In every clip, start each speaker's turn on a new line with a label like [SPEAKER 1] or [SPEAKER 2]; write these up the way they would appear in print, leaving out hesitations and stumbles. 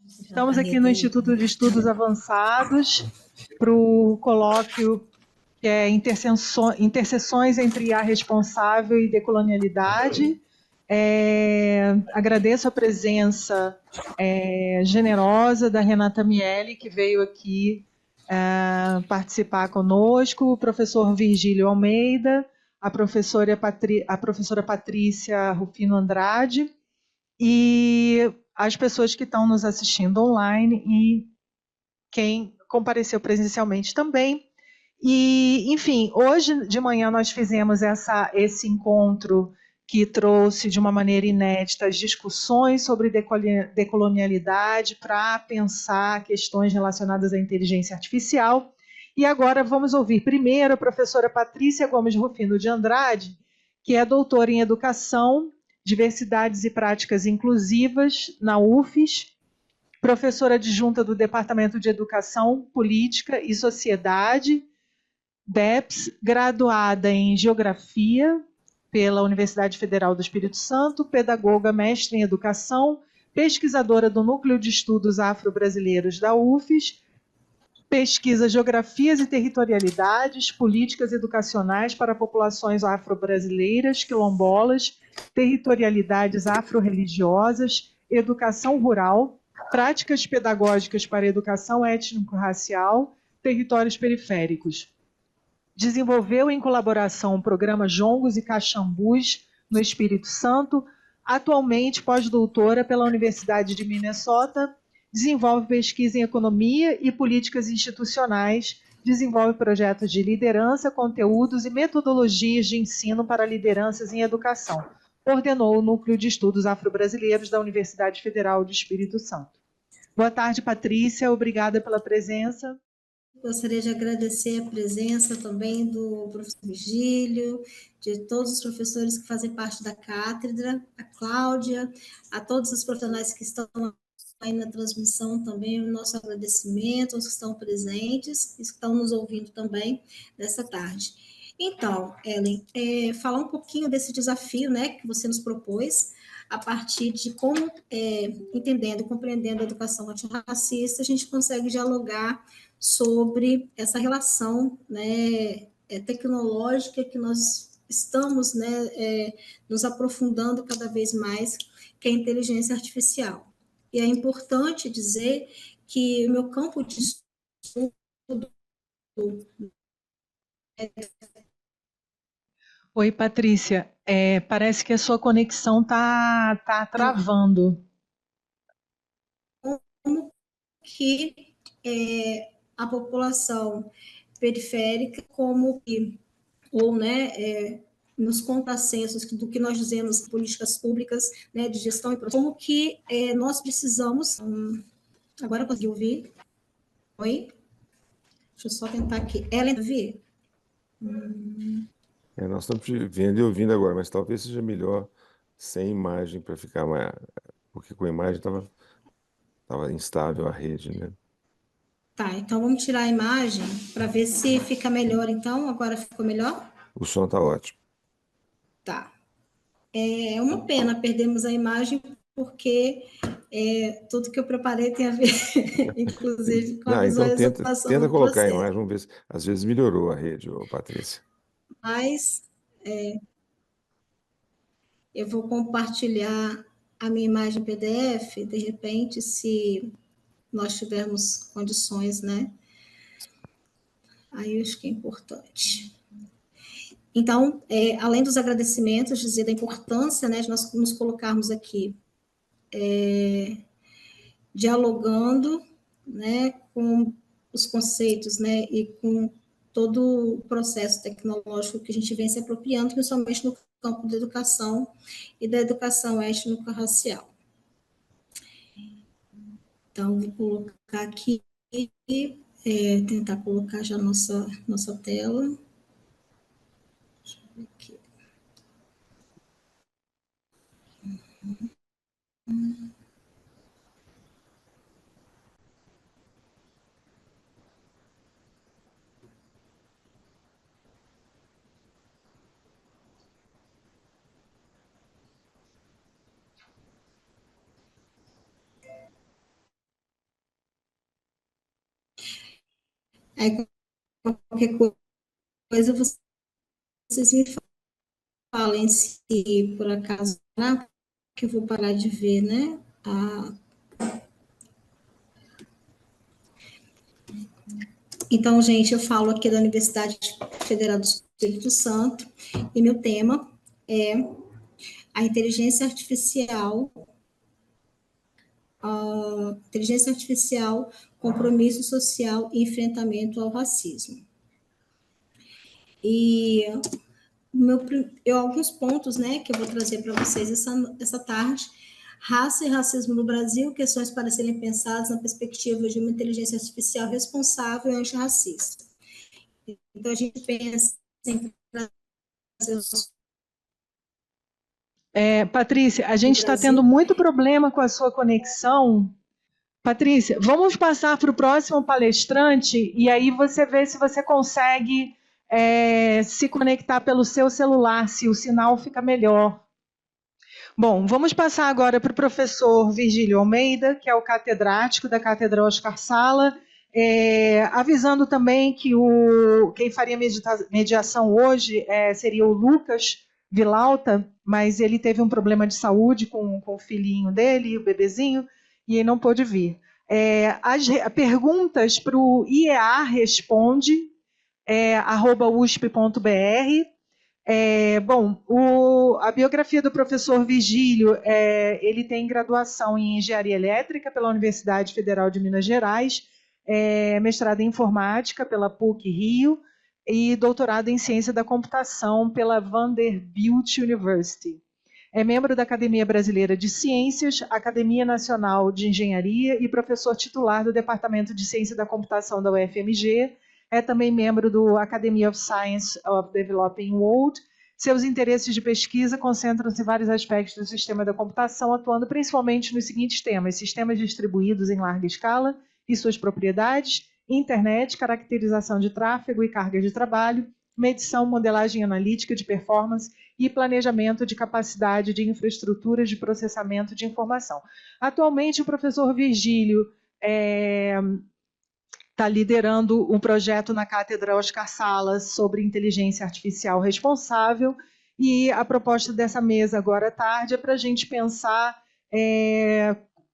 [SPEAKER 1] Estamos aqui no Instituto de Estudos Avançados para o colóquio que é Interseções entre a Responsável e Decolonialidade. Agradeço a presença generosa da Renata Miele, que veio aqui participar conosco, o professor Virgílio Almeida, a professora Patrícia Rufino Andrade e as pessoas que estão nos assistindo online e quem compareceu presencialmente também. E, enfim, hoje de manhã nós fizemos esse encontro que trouxe de uma maneira inédita as discussões sobre decolonialidade para pensar questões relacionadas à inteligência artificial. E agora vamos ouvir primeiro a professora Patrícia Gomes Rufino de Andrade, que é doutora em Educação, Diversidades e Práticas Inclusivas na UFES, professora adjunta do Departamento de Educação, Política e Sociedade, DEPS, graduada em Geografia pela Universidade Federal do Espírito Santo, pedagoga, mestre em Educação, pesquisadora do Núcleo de Estudos Afro-Brasileiros da UFES, pesquisa Geografias e Territorialidades, Políticas Educacionais para Populações Afro-Brasileiras, Quilombolas, Territorialidades Afro-Religiosas, Educação Rural, Práticas Pedagógicas para Educação Étnico-Racial, Territórios Periféricos. Desenvolveu em colaboração o programa Jongos e Caxambus no Espírito Santo, atualmente pós-doutora pela Universidade de Minnesota, desenvolve pesquisa em economia e políticas institucionais, desenvolve projetos de liderança, conteúdos e metodologias de ensino para lideranças em educação. Coordenou o Núcleo de Estudos Afro-Brasileiros da Universidade Federal do Espírito Santo. Boa tarde, Patrícia. Obrigada pela presença.
[SPEAKER 2] Gostaria de agradecer a presença também do professor Virgílio, de todos os professores que fazem parte da cátedra, a Cláudia, a todos os profissionais que estão aí na transmissão também, o nosso agradecimento aos que estão presentes e que estão nos ouvindo também nessa tarde. Então, Ellen, falar um pouquinho desse desafio, né, que você nos propôs, a partir de como, entendendo, compreendendo a educação antirracista, a gente consegue dialogar sobre essa relação, né, tecnológica que nós estamos, né, nos aprofundando cada vez mais, que é a inteligência artificial. E é importante dizer que o meu campo de estudo
[SPEAKER 1] Oi, Patrícia. Parece que a sua conexão tá travando.
[SPEAKER 2] Como que a população periférica, como que, ou, né, nos contrassensos do que nós dizemos, políticas públicas, né, de gestão e como que nós precisamos. Agora eu consegui ouvir? Oi? Deixa eu só tentar aqui. Ellen, ouvir?
[SPEAKER 3] Nós estamos vendo e ouvindo agora, mas talvez seja melhor sem imagem para ficar mais. Porque com a imagem estava instável a rede, né?
[SPEAKER 2] Tá, então vamos tirar a imagem para ver se fica melhor. Então, agora ficou melhor?
[SPEAKER 3] O som está ótimo.
[SPEAKER 2] Tá. É uma pena perdermos a imagem, porque tudo que eu preparei tem a ver, inclusive, com a visualização.
[SPEAKER 3] Então tenta colocar a imagem, vamos ver se às vezes melhorou a rede, Patrícia.
[SPEAKER 2] Mas eu vou compartilhar a minha imagem PDF, de repente, se nós tivermos condições, né? Aí eu acho que é importante. Então, além dos agradecimentos, dizer da importância, né, de nós nos colocarmos aqui dialogando, né, com os conceitos, né, e com todo o processo tecnológico que a gente vem se apropriando, principalmente no campo da educação e da educação étnico-racial. Então, vou colocar aqui, tentar colocar já nossa tela. Deixa eu ver aqui. Aí qualquer coisa vocês me falem se por acaso, que eu vou parar de ver, né? Então, gente, eu falo aqui da Universidade Federal do Espírito Santo e meu tema é a inteligência artificial, compromisso social e enfrentamento ao racismo. E alguns pontos, né, que eu vou trazer para vocês essa tarde. Raça e racismo no Brasil, questões para serem pensadas na perspectiva de uma inteligência artificial responsável e antirracista. Então, a gente pensa em trazer os...
[SPEAKER 1] Patrícia, a gente está tendo muito problema com a sua conexão. Patrícia, vamos passar para o próximo palestrante e aí você vê se você consegue se conectar pelo seu celular, se o sinal fica melhor. Bom, vamos passar agora para o professor Virgílio Almeida, que é o catedrático da Cátedra Oscar Sala, avisando também que quem faria mediação hoje seria o Lucas Vilauta, mas ele teve um problema de saúde com o filhinho dele, o bebezinho, e ele não pôde vir. As perguntas para o IEA Responde, @usp.br. A biografia do professor Virgílio, ele tem graduação em Engenharia Elétrica pela Universidade Federal de Minas Gerais, mestrado em Informática pela PUC Rio e doutorado em Ciência da Computação pela Vanderbilt University. É membro da Academia Brasileira de Ciências, Academia Nacional de Engenharia e professor titular do Departamento de Ciência da Computação da UFMG. É também membro do Academy of Science of Developing World. Seus interesses de pesquisa concentram-se em vários aspectos do sistema da computação, atuando principalmente nos seguintes temas: sistemas distribuídos em larga escala e suas propriedades, internet, caracterização de tráfego e cargas de trabalho, medição, modelagem analítica de performance e planejamento de capacidade de infraestruturas de processamento de informação. Atualmente, o professor Virgílio está liderando um projeto na Cátedra Oscar Sala sobre inteligência artificial responsável, e a proposta dessa mesa agora à tarde é para a gente pensar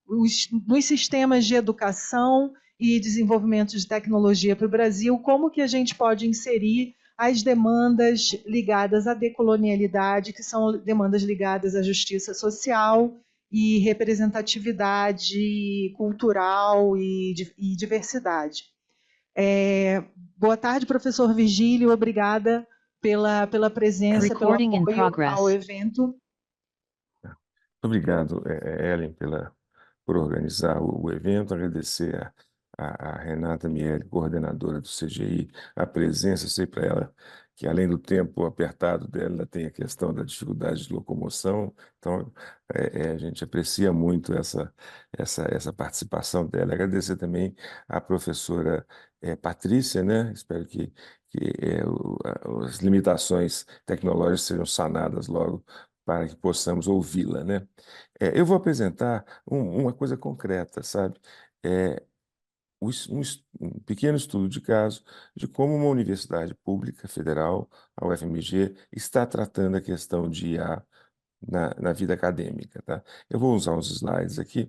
[SPEAKER 1] nos sistemas de educação e desenvolvimento de tecnologia para o Brasil, como que a gente pode inserir as demandas ligadas à decolonialidade, que são demandas ligadas à justiça social e representatividade cultural e diversidade. Boa tarde, professor Virgílio, obrigada pela presença, pelo apoio ao evento.
[SPEAKER 3] Obrigado, Ellen, por organizar o evento, agradecer a Renata Miele, coordenadora do CGI, a presença. Eu sei para ela que, além do tempo apertado dela, ela tem a questão da dificuldade de locomoção, então a gente aprecia muito essa participação dela. Agradecer também à professora Patrícia, né? Espero que as limitações tecnológicas sejam sanadas logo para que possamos ouvi-la, né? Eu vou apresentar uma coisa concreta, sabe? É, um pequeno estudo de caso de como uma universidade pública federal, a UFMG, está tratando a questão de IA na vida acadêmica, tá? Eu vou usar uns slides aqui,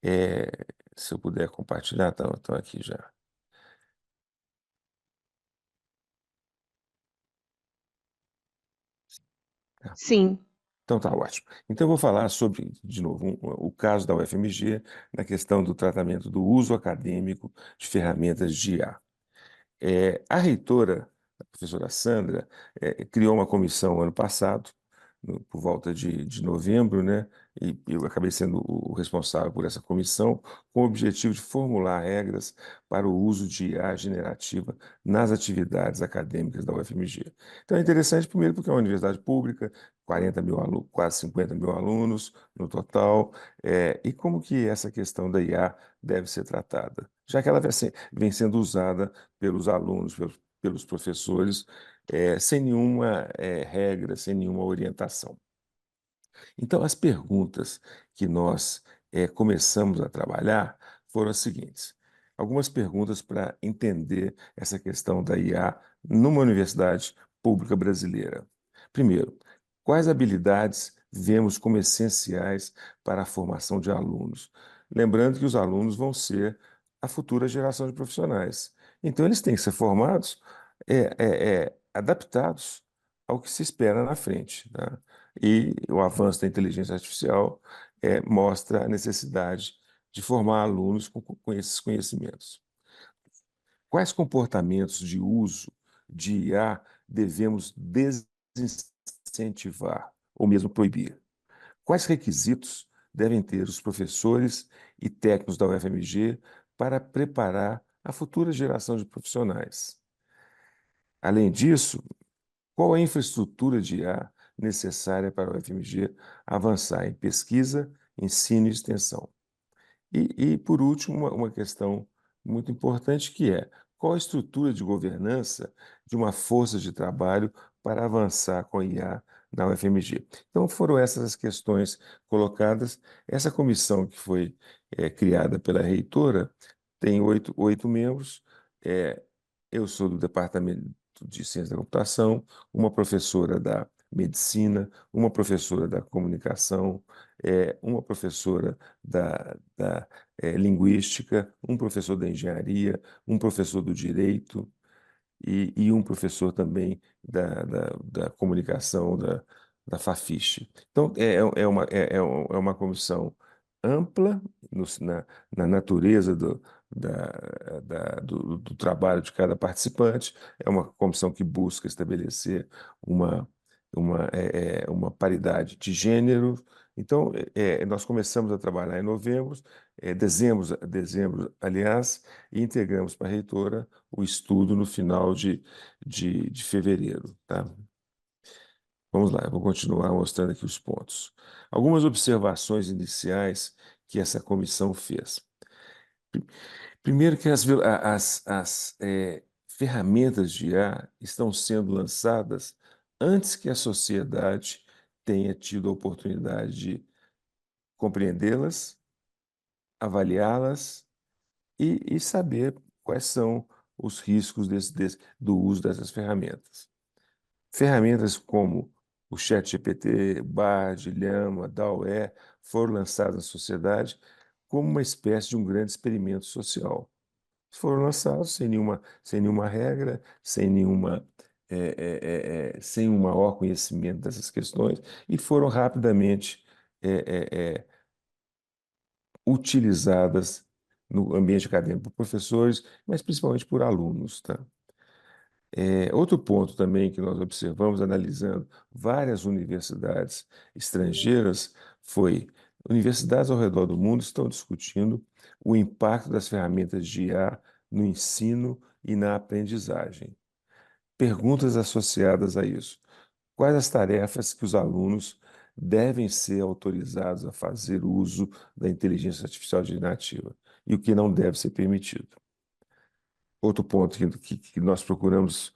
[SPEAKER 3] é, se eu puder compartilhar, estão aqui já.
[SPEAKER 1] Sim.
[SPEAKER 3] Então tá ótimo. Então eu vou falar sobre, de novo, o caso da UFMG na questão do tratamento do uso acadêmico de ferramentas de IA. A reitora, a professora Sandra, criou uma comissão ano passado, por volta de novembro, né? E eu acabei sendo o responsável por essa comissão, com o objetivo de formular regras para o uso de IA generativa nas atividades acadêmicas da UFMG. Então é interessante, primeiro, porque é uma universidade pública, 40 mil alunos, quase 50 mil alunos no total, e como que essa questão da IA deve ser tratada, já que ela vem sendo usada pelos alunos, pelos professores, sem nenhuma regra, sem nenhuma orientação. Então, as perguntas que nós começamos a trabalhar foram as seguintes. algumas perguntas para entender essa questão da IA numa universidade pública brasileira. Primeiro, quais habilidades vemos como essenciais para a formação de alunos? Lembrando que os alunos vão ser a futura geração de profissionais. Então, eles têm que ser formados, adaptados ao que se espera na frente, tá? E o avanço da inteligência artificial mostra a necessidade de formar alunos com esses conhecimentos. Quais comportamentos de uso de IA devemos desincentivar ou mesmo proibir? Quais requisitos devem ter os professores e técnicos da UFMG para preparar a futura geração de profissionais? Além disso, qual a infraestrutura de IA necessária para a UFMG avançar em pesquisa, ensino e extensão? Por último, uma questão muito importante que é qual a estrutura de governança de uma força de trabalho para avançar com a IA na UFMG. Então, foram essas as questões colocadas. Essa comissão que foi criada pela reitora tem oito membros. É, eu sou do Departamento de Ciência da Computação, uma professora da Medicina, uma professora da Comunicação, uma professora da Linguística, um professor da Engenharia, um professor do Direito e um professor também da Comunicação da Fafiche. Então, é uma comissão ampla na natureza do trabalho de cada participante, é uma comissão que busca estabelecer uma, uma paridade de gênero. Então, nós começamos a trabalhar em novembro, dezembro, aliás, e integramos para a reitora o estudo no final de fevereiro, tá? Vamos lá, eu vou continuar mostrando aqui os pontos. Algumas observações iniciais que essa comissão fez. Primeiro que as ferramentas de IA estão sendo lançadas antes que a sociedade tenha tido a oportunidade de compreendê-las, avaliá-las e saber quais são os riscos do uso dessas ferramentas. Ferramentas como o ChatGPT, Bard, Llama, DALL-E foram lançadas na sociedade como uma espécie de um grande experimento social. Foram lançados sem nenhuma regra, sem um maior conhecimento dessas questões e foram rapidamente utilizadas no ambiente acadêmico por professores, mas principalmente por alunos, tá? Outro ponto também que nós observamos, analisando várias universidades estrangeiras, foi universidades ao redor do mundo estão discutindo o impacto das ferramentas de IA no ensino e na aprendizagem. Perguntas associadas a isso. Quais as tarefas que os alunos devem ser autorizados a fazer uso da inteligência artificial generativa e o que não deve ser permitido? Outro ponto que nós procuramos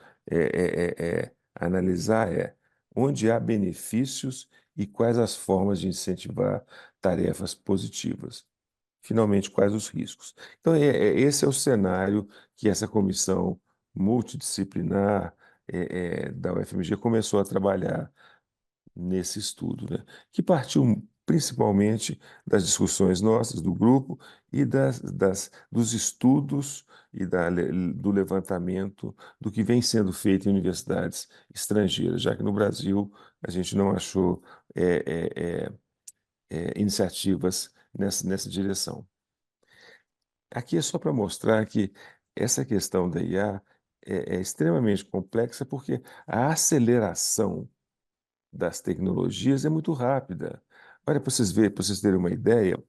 [SPEAKER 3] analisar é onde há benefícios e quais as formas de incentivar tarefas positivas. Finalmente, quais os riscos. Então, esse é o cenário que essa comissão multidisciplinar da UFMG começou a trabalhar nesse estudo, né? Que partiu principalmente das discussões nossas, do grupo, e dos estudos e do levantamento do que vem sendo feito em universidades estrangeiras, já que no Brasil a gente não achou iniciativas nessa direção. Aqui é só para mostrar que essa questão da IA é extremamente complexa porque a aceleração das tecnologias é muito rápida. Olha, para vocês terem uma ideia,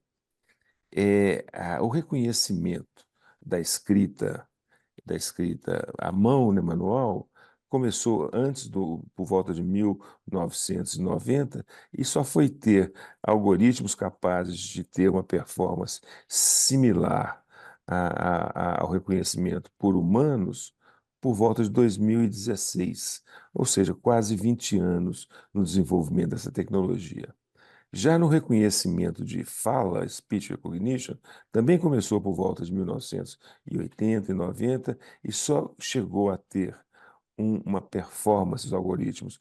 [SPEAKER 3] o reconhecimento da escrita, à mão, né, manual, começou por volta de 1990 e só foi ter algoritmos capazes de ter uma performance similar ao reconhecimento por humanos por volta de 2016, ou seja, quase 20 anos no desenvolvimento dessa tecnologia. Já no reconhecimento de fala, speech recognition, também começou por volta de 1980 e 90 e só chegou a ter uma performance, os algoritmos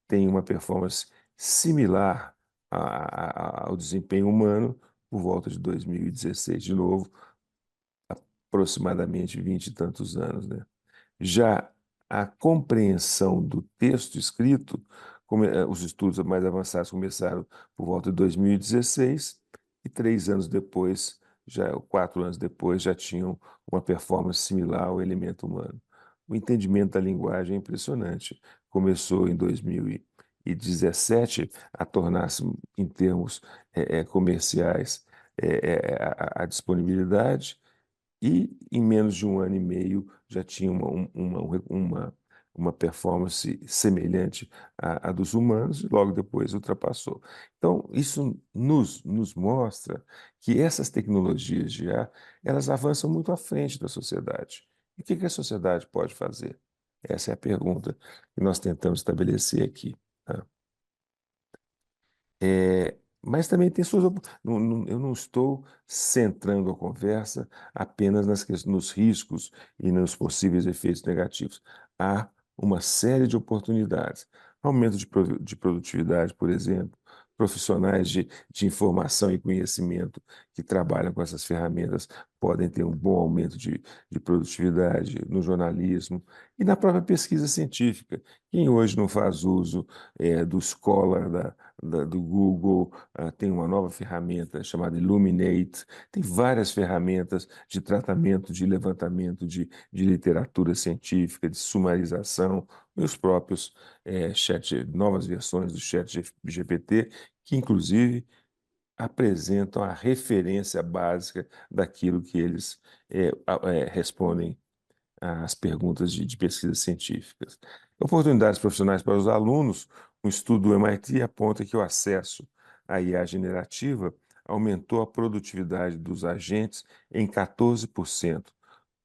[SPEAKER 3] têm uma performance similar ao desempenho humano por volta de 2016, de novo, aproximadamente 20 e tantos anos, né? Já a compreensão do texto escrito, os estudos mais avançados começaram por volta de 2016 e 3 anos depois, 4 anos depois, já tinham uma performance similar ao elemento humano. O entendimento da linguagem é impressionante. Começou em 2017 a tornar-se, em termos comerciais, a disponibilidade e em menos de um ano e meio já tinha uma performance semelhante à dos humanos e logo depois ultrapassou. Então, isso nos mostra que essas tecnologias de IA, elas avançam muito à frente da sociedade. E o que a sociedade pode fazer? Essa é a pergunta que nós tentamos estabelecer aqui, tá? Mas também tem suas. Eu não estou centrando a conversa apenas nos riscos e nos possíveis efeitos negativos. Há uma série de oportunidades. Aumento de produtividade, por exemplo, profissionais de informação e conhecimento que trabalham com essas ferramentas podem ter um bom aumento de produtividade no jornalismo e na própria pesquisa científica. Quem hoje não faz uso do Scholar, do Google, tem uma nova ferramenta chamada Illuminate, tem várias ferramentas de tratamento, de levantamento de literatura científica, de sumarização, e os próprios novas versões do chat GPT, que inclusive apresentam a referência básica daquilo que eles respondem às perguntas de pesquisas científicas. Oportunidades profissionais para os alunos. Um estudo do MIT aponta que o acesso à IA generativa aumentou a produtividade dos agentes em 14%,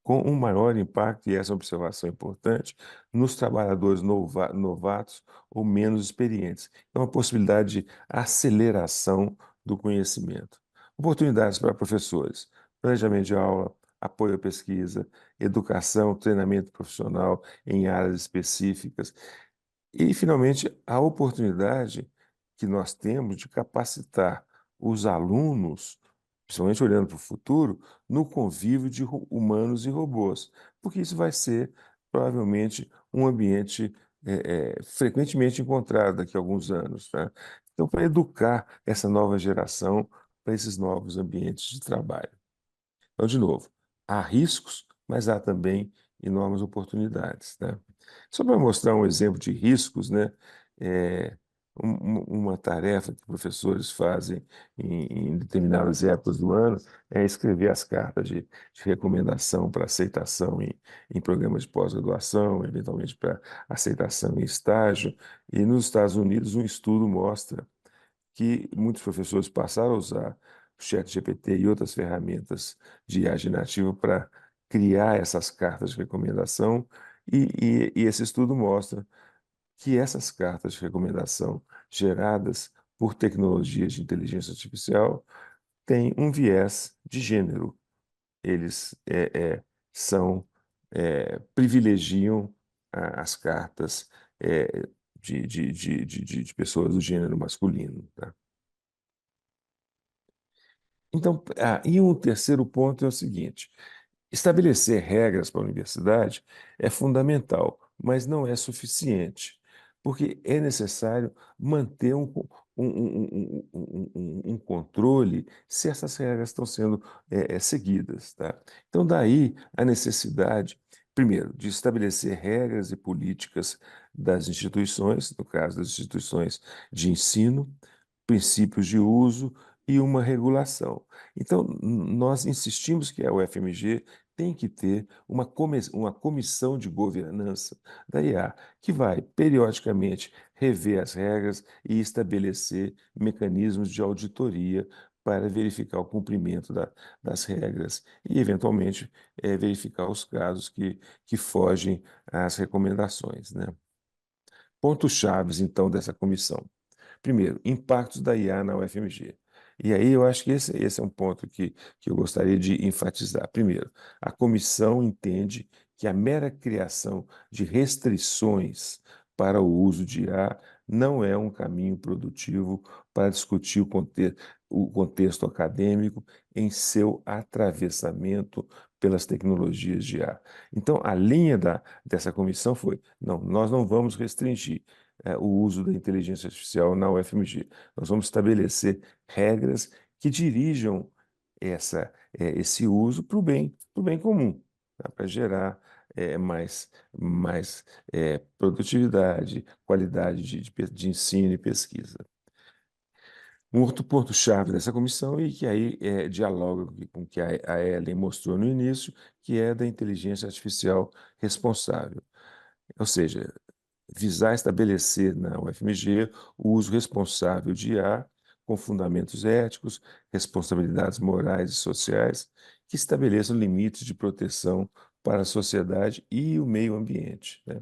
[SPEAKER 3] com um maior impacto, e essa é uma observação importante, nos trabalhadores novatos ou menos experientes. É uma possibilidade de aceleração do conhecimento. Oportunidades para professores, planejamento de aula, apoio à pesquisa, educação, treinamento profissional em áreas específicas. E, finalmente, a oportunidade que nós temos de capacitar os alunos, principalmente olhando para o futuro, no convívio de humanos e robôs, porque isso vai ser provavelmente um ambiente frequentemente encontrado daqui a alguns anos, tá? Então, para educar essa nova geração para esses novos ambientes de trabalho. Então, de novo, há riscos, mas há também enormes oportunidades, né? Só para mostrar um exemplo de riscos, né? É, uma tarefa que professores fazem em determinadas épocas do ano é escrever as cartas de recomendação para aceitação em programas de pós-graduação, eventualmente para aceitação em estágio. E nos Estados Unidos, um estudo mostra que muitos professores passaram a usar o ChatGPT e outras ferramentas de IA generativa para criar essas cartas de recomendação, e esse estudo mostra que essas cartas de recomendação geradas por tecnologias de inteligência artificial têm um viés de gênero. Eles são privilegiam as cartas de pessoas do gênero masculino, tá? Então, e um terceiro ponto é o seguinte: estabelecer regras para a universidade é fundamental, mas não é suficiente, porque é necessário manter um controle se essas regras estão sendo seguidas, tá? Então, daí a necessidade, primeiro, de estabelecer regras e políticas das instituições, no caso das instituições de ensino, princípios de uso e uma regulação. Então, nós insistimos que a UFMG tem que ter uma comissão de governança da IA, que vai, periodicamente, rever as regras e estabelecer mecanismos de auditoria para verificar o cumprimento das regras e, eventualmente, verificar os casos que fogem às recomendações, né? Pontos chaves, então, dessa comissão. Primeiro, impactos da IA na UFMG. E aí eu acho que esse é um ponto que eu gostaria de enfatizar. Primeiro, a comissão entende que a mera criação de restrições para o uso de IA não é um caminho produtivo para discutir o contexto acadêmico em seu atravessamento pelas tecnologias de IA. Então, a linha dessa comissão foi: não, nós não vamos restringir o uso da inteligência artificial na UFMG. Nós vamos estabelecer regras que dirijam esse uso para o bem comum, tá? Para gerar mais produtividade, qualidade de ensino e pesquisa. Um outro ponto-chave dessa comissão, e que aí dialoga com o que a Ellen mostrou no início, que é da inteligência artificial responsável. Ou seja, visar estabelecer na UFMG o uso responsável de IA, com fundamentos éticos, responsabilidades morais e sociais, que estabeleçam limites de proteção para a sociedade e o meio ambiente, né?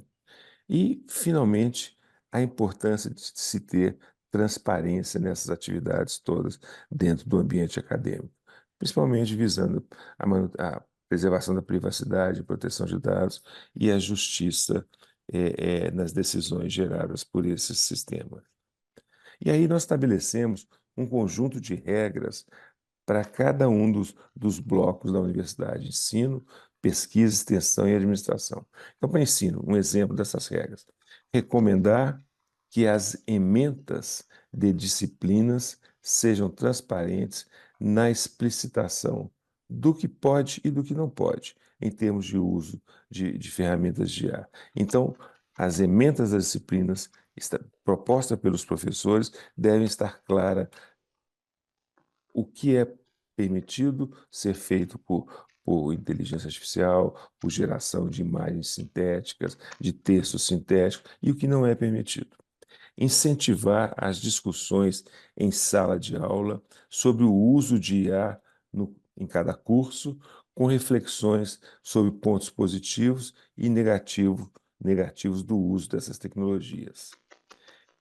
[SPEAKER 3] E, finalmente, a importância de se ter transparência nessas atividades todas dentro do ambiente acadêmico, principalmente visando a preservação da privacidade, proteção de dados e a justiça nas decisões geradas por esses sistemas. E aí nós estabelecemos um conjunto de regras para cada um dos blocos da universidade: ensino, pesquisa, extensão e administração. Então, para ensino, um exemplo dessas regras: recomendar que as ementas de disciplinas sejam transparentes na explicitação do que pode e do que não pode, em termos de uso de ferramentas de IA. Então, as ementas das disciplinas propostas pelos professores devem estar claras o que é permitido ser feito por inteligência artificial, por geração de imagens sintéticas, de textos sintéticos, e o que não é permitido. Incentivar as discussões em sala de aula sobre o uso de IA em cada curso, com reflexões sobre pontos positivos e negativos do uso dessas tecnologias.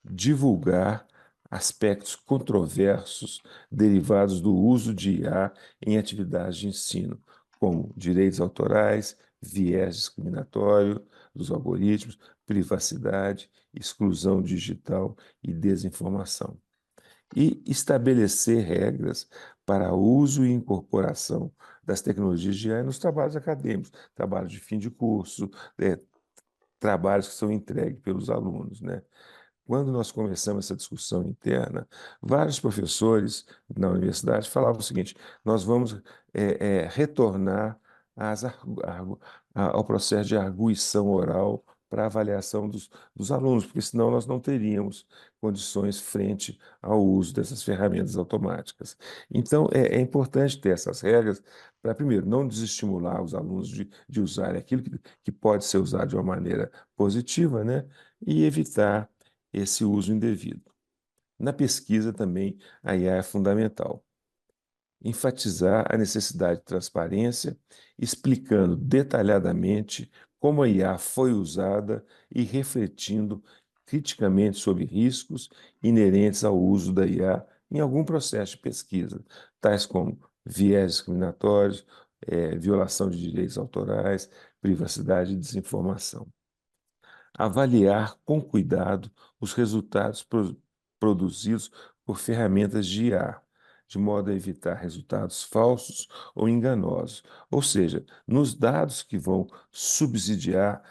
[SPEAKER 3] Divulgar aspectos controversos derivados do uso de IA em atividades de ensino, como direitos autorais, viés discriminatório dos algoritmos, privacidade, exclusão digital e desinformação. E estabelecer regras para uso e incorporação das tecnologias de IA nos trabalhos acadêmicos, trabalhos de fim de curso, trabalhos que são entregues pelos alunos, né? Quando nós começamos essa discussão interna, vários professores na universidade falavam o seguinte: nós vamos retornar ao processo de arguição oral para avaliação dos alunos, porque senão nós não teríamos condições frente ao uso dessas ferramentas automáticas. Então, é importante ter essas regras para, primeiro, não desestimular os alunos de usarem aquilo que pode ser usado de uma maneira positiva, né? E evitar esse uso indevido. Na pesquisa também, a IA é fundamental. Enfatizar a necessidade de transparência, explicando detalhadamente como a IA foi usada e refletindo criticamente sobre riscos inerentes ao uso da IA em algum processo de pesquisa, tais como viés discriminatórios, violação de direitos autorais, privacidade e desinformação. Avaliar com cuidado os resultados produzidos por ferramentas de IA, de modo a evitar resultados falsos ou enganosos, ou seja, nos dados que vão subsidiar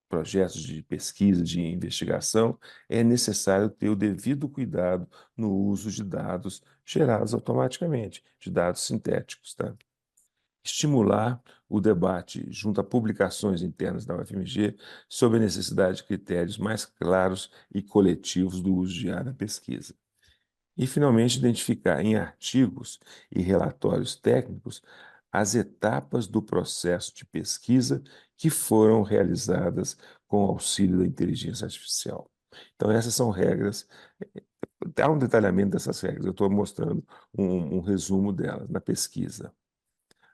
[SPEAKER 3] projetos de pesquisa, de investigação, é necessário ter o devido cuidado no uso de dados gerados automaticamente, de dados sintéticos, tá? Estimular o debate junto a publicações internas da UFMG sobre a necessidade de critérios mais claros e coletivos do uso de IA na pesquisa. E, finalmente, identificar em artigos e relatórios técnicos as etapas do processo de pesquisa que foram realizadas com o auxílio da inteligência artificial. Então, essas são regras. Há um detalhamento dessas regras, eu estou mostrando um resumo delas na pesquisa.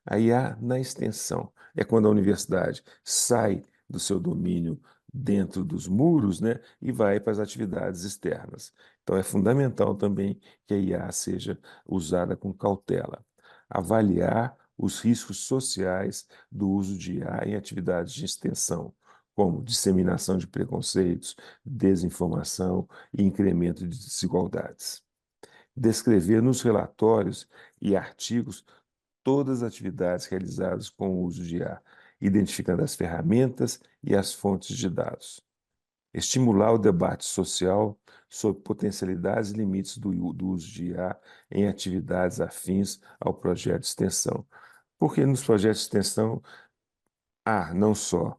[SPEAKER 3] A IA na extensão é quando a universidade sai do seu domínio dentro dos muros, né, e vai para as atividades externas. Então, é fundamental também que a IA seja usada com cautela. Avaliar os riscos sociais do uso de IA em atividades de extensão, como disseminação de preconceitos, desinformação e incremento de desigualdades. Descrever nos relatórios e artigos todas as atividades realizadas com o uso de IA, identificando as ferramentas e as fontes de dados. Estimular o debate social sobre potencialidades e limites do uso de IA em atividades afins ao projeto de extensão. Porque nos projetos de extensão há não só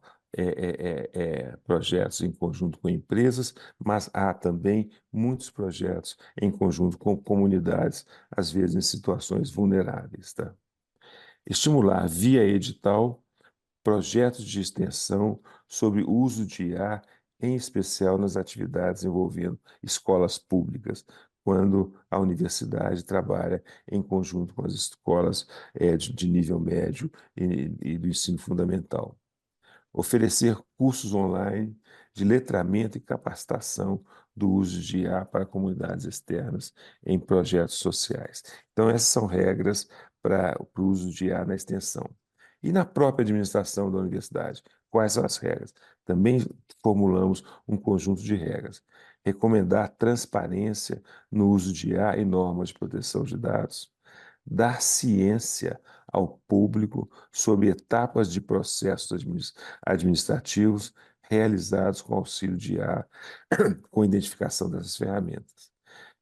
[SPEAKER 3] projetos em conjunto com empresas, mas há também muitos projetos em conjunto com comunidades, às vezes em situações vulneráveis, tá? Estimular via edital projetos de extensão sobre o uso de IA, em especial nas atividades envolvendo escolas públicas, quando a universidade trabalha em conjunto com as escolas de nível médio e do ensino fundamental. Oferecer cursos online de letramento e capacitação do uso de IA para comunidades externas em projetos sociais. Então, essas são regras para o uso de IA na extensão. E na própria administração da universidade, quais são as regras? Também formulamos um conjunto de regras. Recomendar transparência no uso de IA e normas de proteção de dados. Dar ciência ao público sobre etapas de processos administrativos realizados com auxílio de IA, com identificação dessas ferramentas.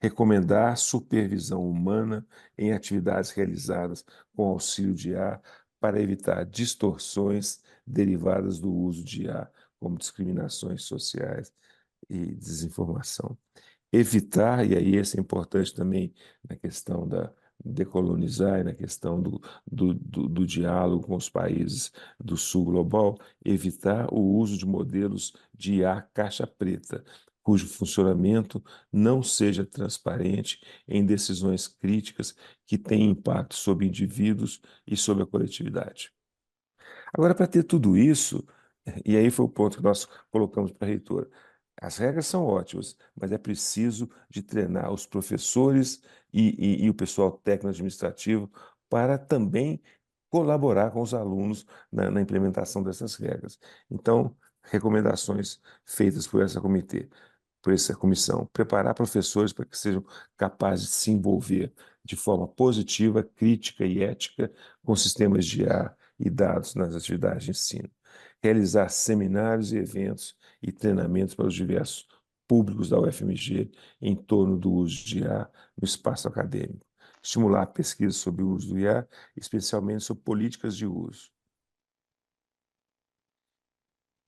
[SPEAKER 3] Recomendar supervisão humana em atividades realizadas com auxílio de IA para evitar distorções derivadas do uso de IA, como discriminações sociais e desinformação. Evitar, e aí esse é importante também na questão da decolonizar e na questão do diálogo com os países do sul global, evitar o uso de modelos de IA caixa preta, cujo funcionamento não seja transparente em decisões críticas que têm impacto sobre indivíduos e sobre a coletividade. Agora, para ter tudo isso, e aí foi o ponto que nós colocamos para a reitora, as regras são ótimas, mas é preciso de treinar os professores e o pessoal técnico-administrativo para também colaborar com os alunos na implementação dessas regras. Então, recomendações feitas por essa comitê, por essa comissão: preparar professores para que sejam capazes de se envolver de forma positiva, crítica e ética com sistemas de IA e dados nas atividades de ensino. Realizar seminários e eventos e treinamentos para os diversos públicos da UFMG em torno do uso de IA no espaço acadêmico. Estimular a pesquisa sobre o uso do IA, especialmente sobre políticas de uso.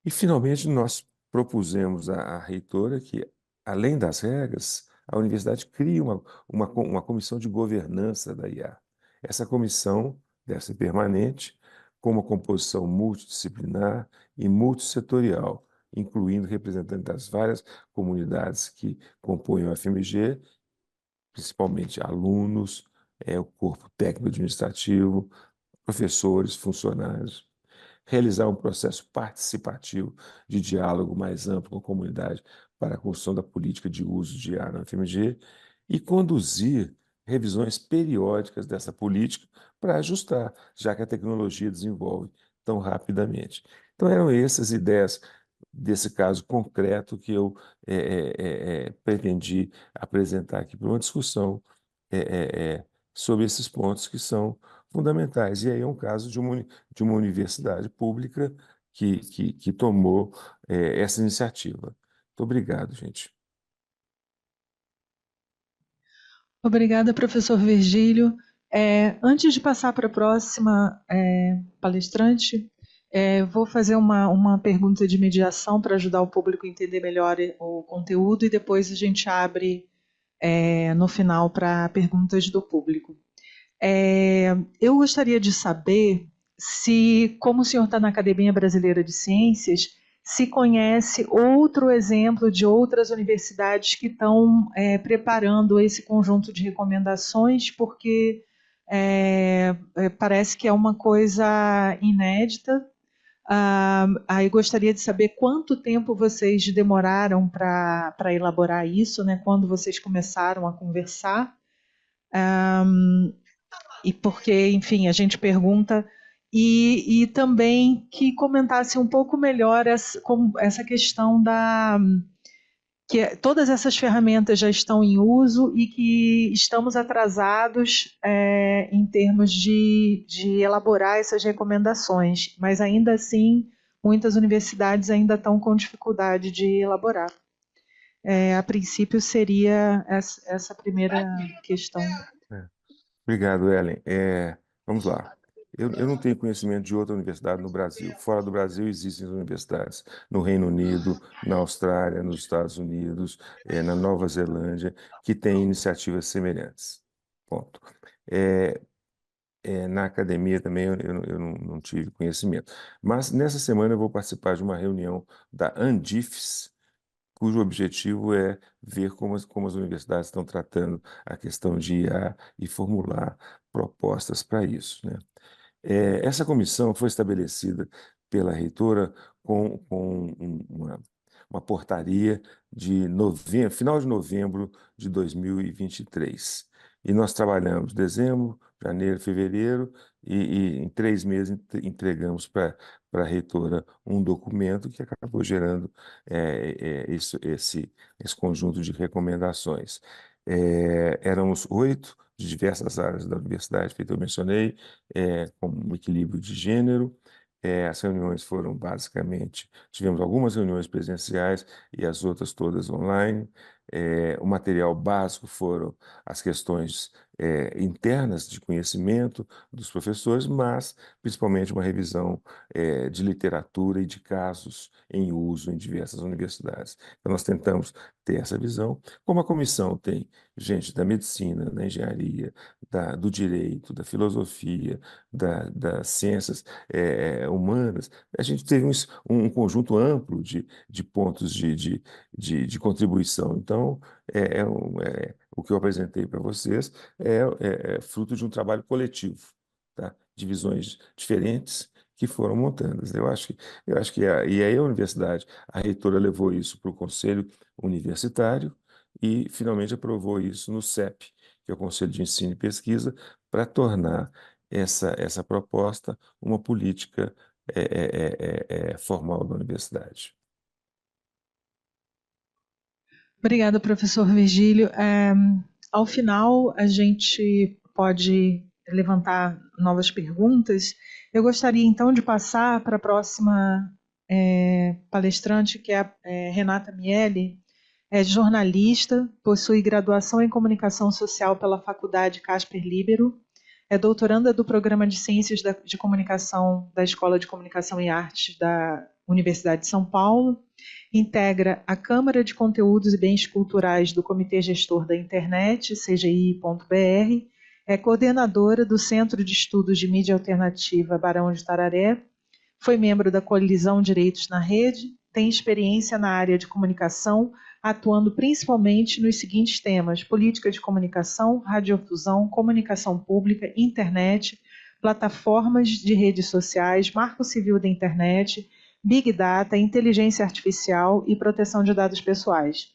[SPEAKER 3] E, finalmente, nós propusemos à reitora que, além das regras, a universidade crie uma comissão de governança da IA. Essa comissão deve ser permanente, com uma composição multidisciplinar e multissetorial, incluindo representantes das várias comunidades que compõem o FMG, principalmente alunos, o corpo técnico-administrativo, professores, funcionários. Realizar um processo participativo de diálogo mais amplo com a comunidade para a construção da política de uso de IA na UFMG e conduzir revisões periódicas dessa política para ajustar, já que a tecnologia desenvolve tão rapidamente. Então, eram essas ideias desse caso concreto que eu pretendi apresentar aqui para uma discussão sobre esses pontos que são fundamentais. E aí é um caso de uma universidade pública que tomou essa iniciativa. Muito obrigado, gente.
[SPEAKER 1] Obrigada, professor Virgílio. Antes de passar para a próxima palestrante, vou fazer uma pergunta de mediação para ajudar o público a entender melhor o conteúdo e depois a gente abre no final para perguntas do público. Eu gostaria de saber se, como o senhor está na Academia Brasileira de Ciências, se conhece outro exemplo de outras universidades que estão preparando esse conjunto de recomendações, porque parece que é uma coisa inédita. Aí gostaria de saber quanto tempo vocês demoraram para elaborar isso, né? Quando vocês começaram a conversar. E porque, enfim, a gente pergunta, e também que comentasse um pouco melhor essa questão que todas essas ferramentas já estão em uso e que estamos atrasados em termos de elaborar essas recomendações, mas ainda assim muitas universidades ainda estão com dificuldade de elaborar. A princípio seria essa primeira questão.
[SPEAKER 3] Obrigado, Ellen. Vamos lá. Eu não tenho conhecimento de outra universidade no Brasil. Fora do Brasil existem universidades no Reino Unido, na Austrália, nos Estados Unidos, na Nova Zelândia, que têm iniciativas semelhantes. Ponto. Na academia também eu não tive conhecimento. Mas nessa semana eu vou participar de uma reunião da Andifes, cujo objetivo é ver como as universidades estão tratando a questão de IA e formular propostas para isso, né? Essa comissão foi estabelecida pela reitora com uma portaria de final de novembro de 2023. E nós trabalhamos dezembro, janeiro, fevereiro, e em 3 meses entregamos para a reitora um documento que acabou gerando esse conjunto de recomendações. Éramos 8 de diversas áreas da universidade, feito eu mencionei, com um equilíbrio de gênero. As reuniões foram basicamente, tivemos algumas reuniões presenciais e as outras todas online. O material básico foram as questões internas de conhecimento dos professores, mas principalmente uma revisão de literatura e de casos em uso em diversas universidades. Então, nós tentamos ter essa visão. Como a comissão tem gente da medicina, da engenharia, do direito, da filosofia, das ciências humanas, a gente teve um conjunto amplo de pontos de contribuição. Então, o que eu apresentei para vocês é fruto de um trabalho coletivo, tá? De visões diferentes que foram montadas. E aí a universidade, a reitora levou isso para o conselho universitário e finalmente aprovou isso no CEP, que é o Conselho de Ensino e Pesquisa, para tornar essa proposta uma política formal da universidade.
[SPEAKER 1] Obrigada, professor Virgílio. Ao final, a gente pode levantar novas perguntas. Eu gostaria, então, de passar para a próxima palestrante, que é a Renata Miele. É jornalista, possui graduação em Comunicação Social pela Faculdade Casper Libero, é doutoranda do Programa de Ciências de Comunicação da Escola de Comunicação e Artes da Universidade de São Paulo, integra a Câmara de Conteúdos e Bens Culturais do Comitê Gestor da Internet, CGI.br, é coordenadora do Centro de Estudos de Mídia Alternativa Barão de Tararé, foi membro da Coalizão Direitos na Rede, tem experiência na área de comunicação, atuando principalmente nos seguintes temas: política de comunicação, radiodifusão, comunicação pública, internet, plataformas de redes sociais, marco civil da internet, big data, inteligência artificial e proteção de dados pessoais.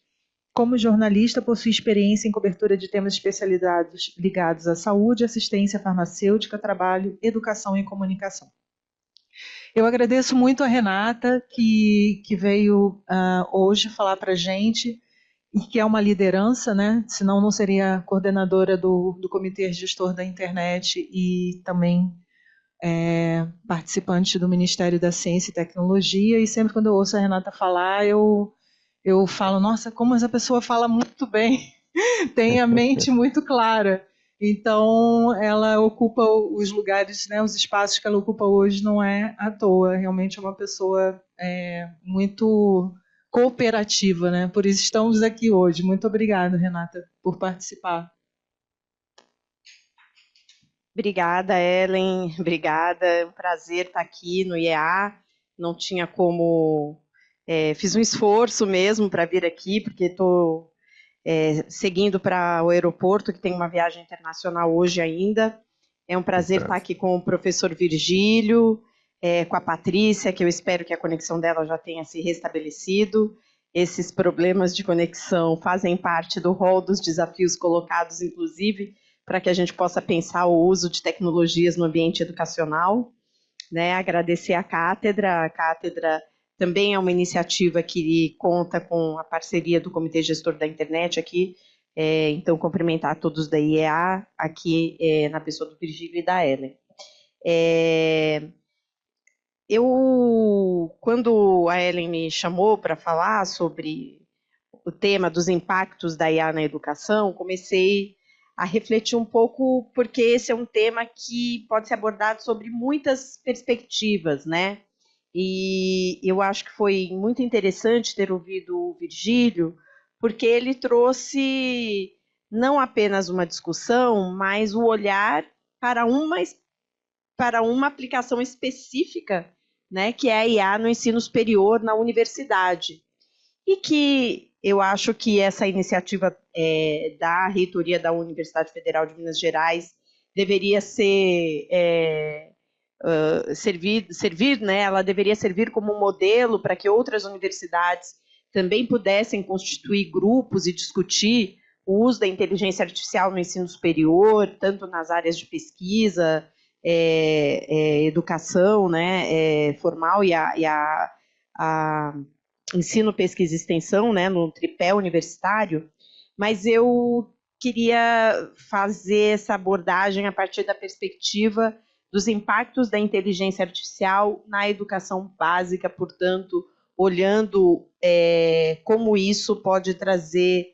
[SPEAKER 1] Como jornalista, possui experiência em cobertura de temas especializados ligados à saúde, assistência farmacêutica, trabalho, educação e comunicação. Eu agradeço muito a Renata, que veio hoje falar para a gente, e que é uma liderança, né? Senão não seria coordenadora do Comitê Gestor da Internet e também participante do Ministério da Ciência e Tecnologia. E sempre quando eu ouço a Renata falar, eu falo, nossa, como essa pessoa fala muito bem, tem a mente muito clara. Então, ela ocupa os lugares, né, os espaços que ela ocupa hoje não é à toa. Realmente é uma pessoa muito cooperativa, né? Por isso estamos aqui hoje. Muito obrigada, Renata, por participar.
[SPEAKER 4] Obrigada, Ellen. Obrigada. É um prazer estar aqui no IEA. Não tinha como... fiz um esforço mesmo para vir aqui, porque estou... seguindo para o aeroporto, que tem uma viagem internacional hoje ainda. É um prazer estar aqui com o professor Virgílio, com a Patrícia, que eu espero que a conexão dela já tenha se restabelecido. Esses problemas de conexão fazem parte do rol dos desafios colocados, inclusive, para que a gente possa pensar o uso de tecnologias no ambiente educacional. Né? Agradecer à Cátedra. A Cátedra também é uma iniciativa que conta com a parceria do Comitê Gestor da Internet aqui. Então, cumprimentar todos da IEA, aqui na pessoa do Virgílio e da Ellen. Quando a Ellen me chamou para falar sobre o tema dos impactos da IA na educação, comecei a refletir um pouco, porque esse é um tema que pode ser abordado sobre muitas perspectivas, né? E eu acho que foi muito interessante ter ouvido o Virgílio, porque ele trouxe não apenas uma discussão, mas o olhar para uma aplicação específica, né, que é a IA no ensino superior na universidade. E que eu acho que essa iniciativa da reitoria da Universidade Federal de Minas Gerais deveria servir, né, ela deveria servir como modelo para que outras universidades também pudessem constituir grupos e discutir o uso da inteligência artificial no ensino superior, tanto nas áreas de pesquisa, educação, né, formal e a ensino, pesquisa e extensão, né, no tripé universitário, mas eu queria fazer essa abordagem a partir da perspectiva dos impactos da inteligência artificial na educação básica, portanto, olhando como isso pode trazer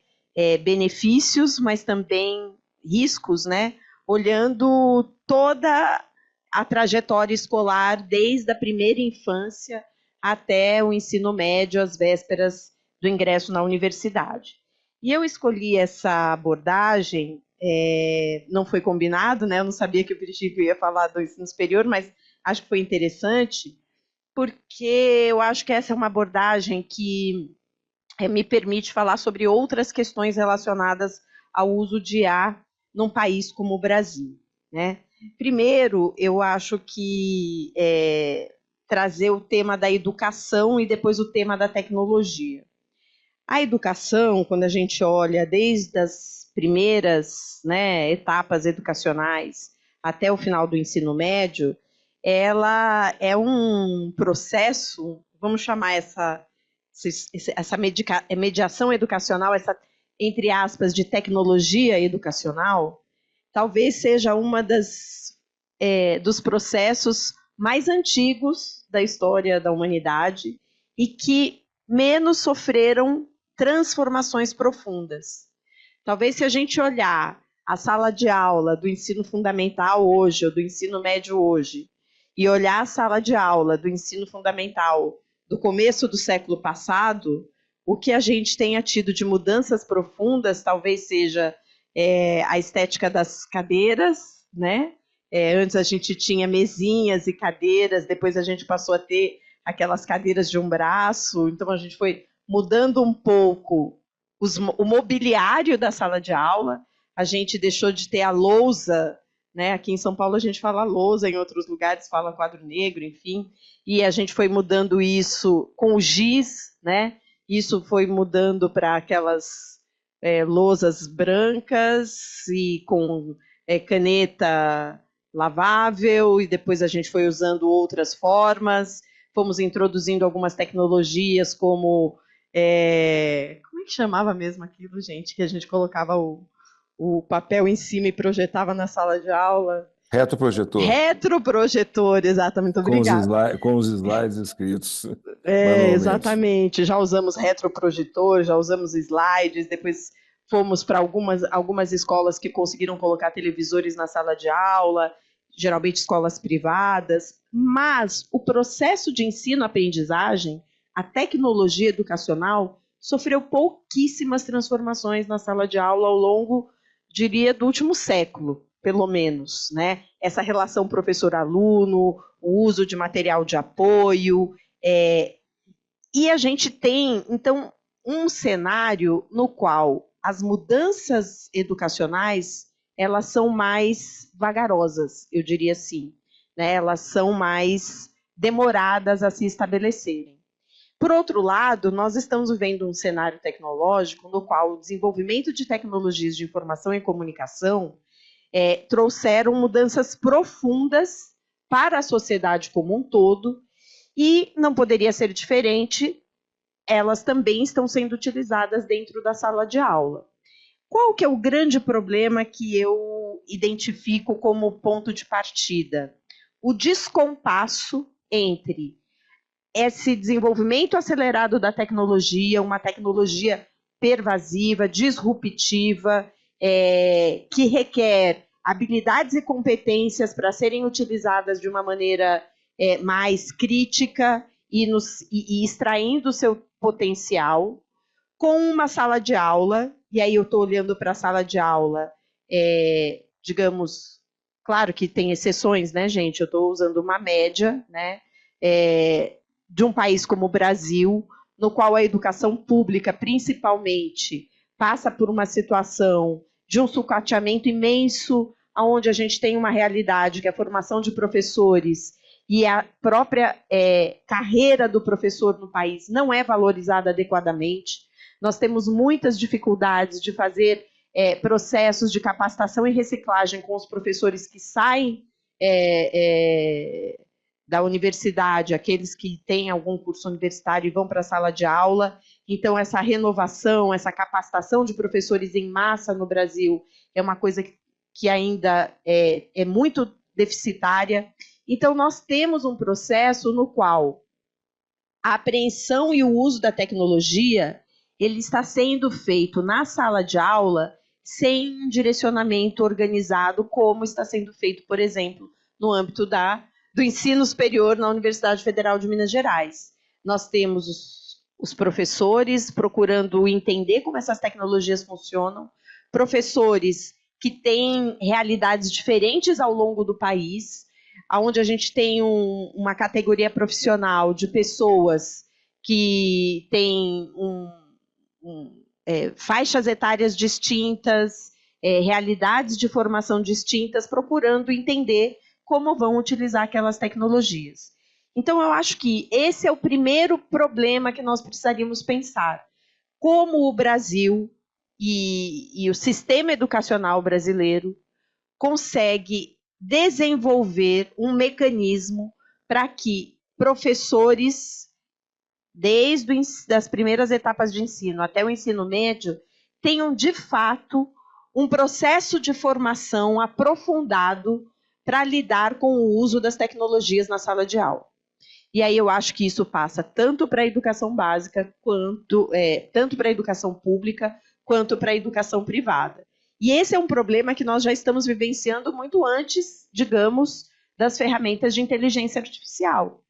[SPEAKER 4] benefícios, mas também riscos, né, olhando toda a trajetória escolar, desde a primeira infância até o ensino médio, às vésperas do ingresso na universidade. E eu escolhi essa abordagem, não foi combinado, né? Eu não sabia que o Virgílio ia falar do ensino superior, mas acho que foi interessante, porque eu acho que essa é uma abordagem que me permite falar sobre outras questões relacionadas ao uso de IA num país como o Brasil, né? Primeiro, eu acho que trazer o tema da educação e depois o tema da tecnologia. A educação, quando a gente olha desde as primeiras, né, etapas educacionais até o final do ensino médio, ela é um processo, vamos chamar essa mediação educacional, essa, entre aspas, de tecnologia educacional, talvez seja uma dos processos mais antigos da história da humanidade e que menos sofreram transformações profundas. Talvez, se a gente olhar a sala de aula do ensino fundamental hoje, ou do ensino médio hoje, e olhar a sala de aula do ensino fundamental do começo do século passado, o que a gente tenha tido de mudanças profundas talvez seja a estética das cadeiras, né? Antes a gente tinha mesinhas e cadeiras, depois a gente passou a ter aquelas cadeiras de um braço, então a gente foi mudando um pouco o mobiliário da sala de aula, a gente deixou de ter a lousa, né? Aqui em São Paulo a gente fala lousa, em outros lugares fala quadro negro, enfim, e a gente foi mudando isso com o giz, né? Isso foi mudando para aquelas lousas brancas e com caneta lavável, e depois a gente foi usando outras formas, fomos introduzindo algumas tecnologias como... como é que chamava mesmo aquilo, gente? Que a gente colocava o papel em cima e projetava na sala de aula.
[SPEAKER 3] Retroprojetor.
[SPEAKER 4] Retroprojetor, exatamente, obrigada.
[SPEAKER 3] Com os slides escritos.
[SPEAKER 4] Exatamente. Já usamos retroprojetor, já usamos slides, depois fomos para algumas escolas que conseguiram colocar televisores na sala de aula, geralmente escolas privadas, mas o processo de ensino-aprendizagem, a tecnologia educacional, sofreu pouquíssimas transformações na sala de aula ao longo, diria, do último século, pelo menos, né? Essa relação professor-aluno, o uso de material de apoio, e a gente tem, então, um cenário no qual as mudanças educacionais, elas são mais vagarosas, eu diria assim, né? Elas são mais demoradas a se estabelecerem. Por outro lado, nós estamos vivendo um cenário tecnológico no qual o desenvolvimento de tecnologias de informação e comunicação trouxeram mudanças profundas para a sociedade como um todo, e não poderia ser diferente, elas também estão sendo utilizadas dentro da sala de aula. Qual que é o grande problema que eu identifico como ponto de partida? O descompasso entre esse desenvolvimento acelerado da tecnologia, uma tecnologia pervasiva, disruptiva, que requer habilidades e competências para serem utilizadas de uma maneira mais crítica e extraindo o seu potencial, com uma sala de aula, e aí eu estou olhando para a sala de aula, digamos, claro que tem exceções, né, gente? Eu estou usando uma média, né, de um país como o Brasil, no qual a educação pública, principalmente, passa por uma situação de um sucateamento imenso, onde a gente tem uma realidade que é a formação de professores e a própria carreira do professor no país não é valorizada adequadamente. Nós temos muitas dificuldades de fazer processos de capacitação e reciclagem com os professores que saem da universidade, aqueles que têm algum curso universitário e vão para a sala de aula. Então, essa renovação, essa capacitação de professores em massa no Brasil é uma coisa que ainda é muito deficitária. Então, nós temos um processo no qual a apreensão e o uso da tecnologia ele está sendo feito na sala de aula sem um direcionamento organizado, como está sendo feito, por exemplo, no âmbito do ensino superior na Universidade Federal de Minas Gerais. Nós temos os professores procurando entender como essas tecnologias funcionam, professores que têm realidades diferentes ao longo do país, onde a gente tem uma categoria profissional de pessoas que têm faixas etárias distintas, realidades de formação distintas, procurando entender como vão utilizar aquelas tecnologias. Então, eu acho que esse é o primeiro problema que nós precisaríamos pensar. Como o Brasil e o sistema educacional brasileiro consegue desenvolver um mecanismo para que professores, desde as primeiras etapas de ensino até o ensino médio, tenham, de fato, um processo de formação aprofundado para lidar com o uso das tecnologias na sala de aula. E aí eu acho que isso passa tanto para a educação básica, tanto para a educação pública, quanto para a educação privada. E esse é um problema que nós já estamos vivenciando muito antes, digamos, das ferramentas de inteligência artificial.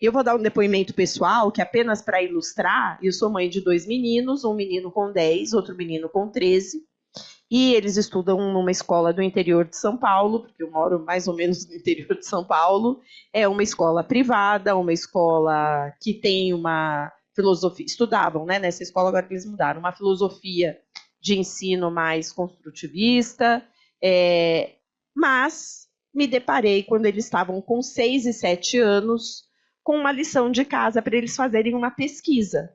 [SPEAKER 4] Eu vou dar um depoimento pessoal, que apenas para ilustrar, eu sou mãe de 2 meninos, um menino com 10, outro menino com 13, e eles estudam numa escola do interior de São Paulo, porque eu moro mais ou menos no interior de São Paulo. É uma escola privada, uma escola que tem uma filosofia, estudavam, né, nessa escola, agora que eles mudaram, uma filosofia de ensino mais construtivista, mas me deparei, quando eles estavam com 6 e 7 anos, com uma lição de casa para eles fazerem uma pesquisa.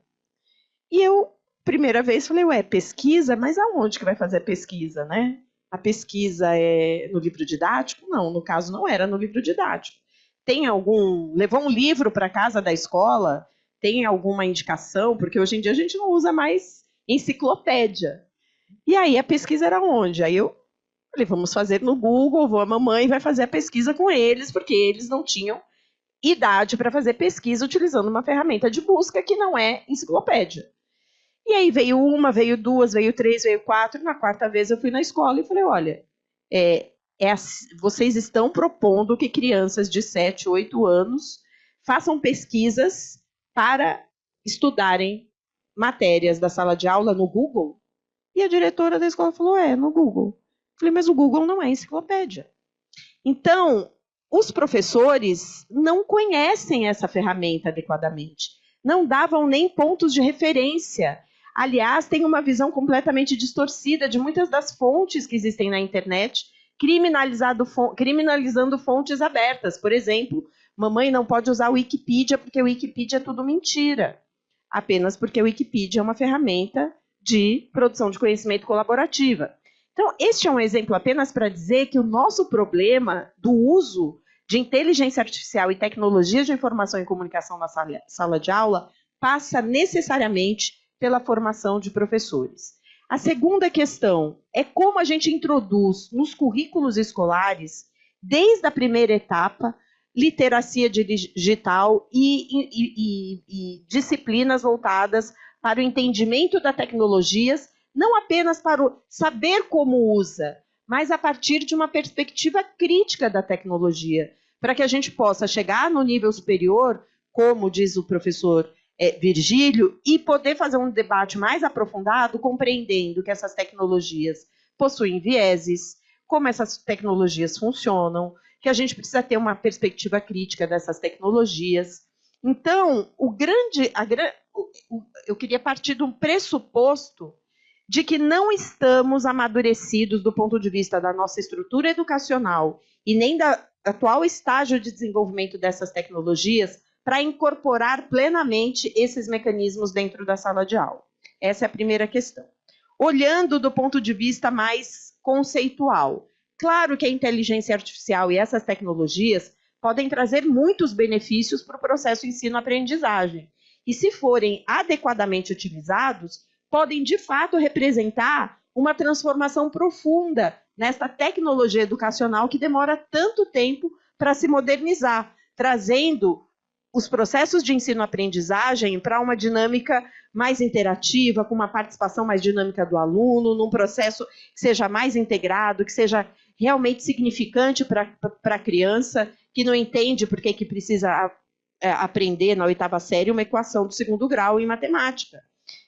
[SPEAKER 4] E eu, primeira vez, falei, pesquisa? Mas aonde que vai fazer a pesquisa, né? A pesquisa é no livro didático? Não, no caso não era no livro didático. Levou um livro para casa da escola? Tem alguma indicação? Porque hoje em dia a gente não usa mais enciclopédia. E aí a pesquisa era onde? Aí eu falei, vamos fazer no Google, a mamãe vai fazer a pesquisa com eles, porque eles não tinham idade para fazer pesquisa utilizando uma ferramenta de busca que não é enciclopédia. E aí veio uma, veio 2, veio 3, veio 4, e na 4ª vez eu fui na escola e falei, olha, vocês estão propondo que crianças de 7, 8 anos façam pesquisas para estudarem matérias da sala de aula no Google? E a diretora da escola falou, no Google. Eu falei, mas o Google não é enciclopédia. Então, os professores não conhecem essa ferramenta adequadamente, não davam nem pontos de referência. Aliás, tem uma visão completamente distorcida de muitas das fontes que existem na internet, criminalizando fontes abertas. Por exemplo, mamãe não pode usar o Wikipedia porque o Wikipedia é tudo mentira. Apenas porque o Wikipedia é uma ferramenta de produção de conhecimento colaborativa. Então, este é um exemplo apenas para dizer que o nosso problema do uso de inteligência artificial e tecnologias de informação e comunicação na sala de aula passa necessariamente pela formação de professores. A segunda questão é como a gente introduz nos currículos escolares, desde a primeira etapa, literacia digital e disciplinas voltadas para o entendimento das tecnologias, não apenas para o saber como usa, mas a partir de uma perspectiva crítica da tecnologia, para que a gente possa chegar no nível superior, como diz o professor Virgílio, e poder fazer um debate mais aprofundado, compreendendo que essas tecnologias possuem vieses, como essas tecnologias funcionam, que a gente precisa ter uma perspectiva crítica dessas tecnologias. Então, eu queria partir de um pressuposto de que não estamos amadurecidos do ponto de vista da nossa estrutura educacional e nem do atual estágio de desenvolvimento dessas tecnologias para incorporar plenamente esses mecanismos dentro da sala de aula. Essa é a primeira questão. Olhando do ponto de vista mais conceitual, claro que a inteligência artificial e essas tecnologias podem trazer muitos benefícios para o processo ensino-aprendizagem. E, se forem adequadamente utilizados, podem, de fato, representar uma transformação profunda nesta tecnologia educacional que demora tanto tempo para se modernizar, trazendo os processos de ensino-aprendizagem para uma dinâmica mais interativa, com uma participação mais dinâmica do aluno, num processo que seja mais integrado, que seja realmente significante para a criança, que não entende por que precisa aprender na 8ª série uma equação do 2º grau em matemática.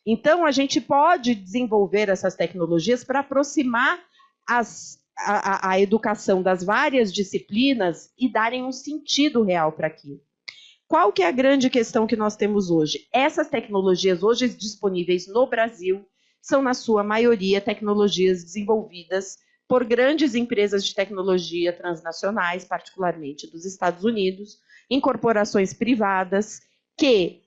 [SPEAKER 4] Então, a gente pode desenvolver essas tecnologias para aproximar a educação das várias disciplinas e darem um sentido real para aquilo. Qual que é a grande questão que nós temos hoje? Essas tecnologias hoje disponíveis no Brasil são, na sua maioria, tecnologias desenvolvidas por grandes empresas de tecnologia transnacionais, particularmente dos Estados Unidos, em corporações privadas, que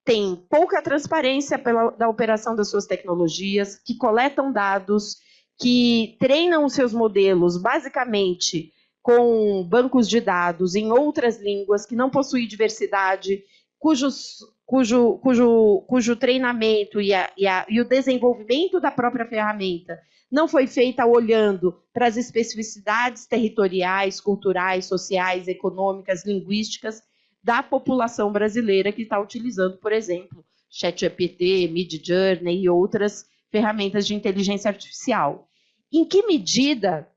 [SPEAKER 4] têm pouca transparência da operação das suas tecnologias, que coletam dados, que treinam os seus modelos, basicamente, com bancos de dados em outras línguas, que não possuem diversidade, cujo treinamento e o desenvolvimento da própria ferramenta não foi feita olhando para as especificidades territoriais, culturais, sociais, econômicas, linguísticas da população brasileira que está utilizando, por exemplo, ChatGPT, Midjourney e outras ferramentas de inteligência artificial. Em que medida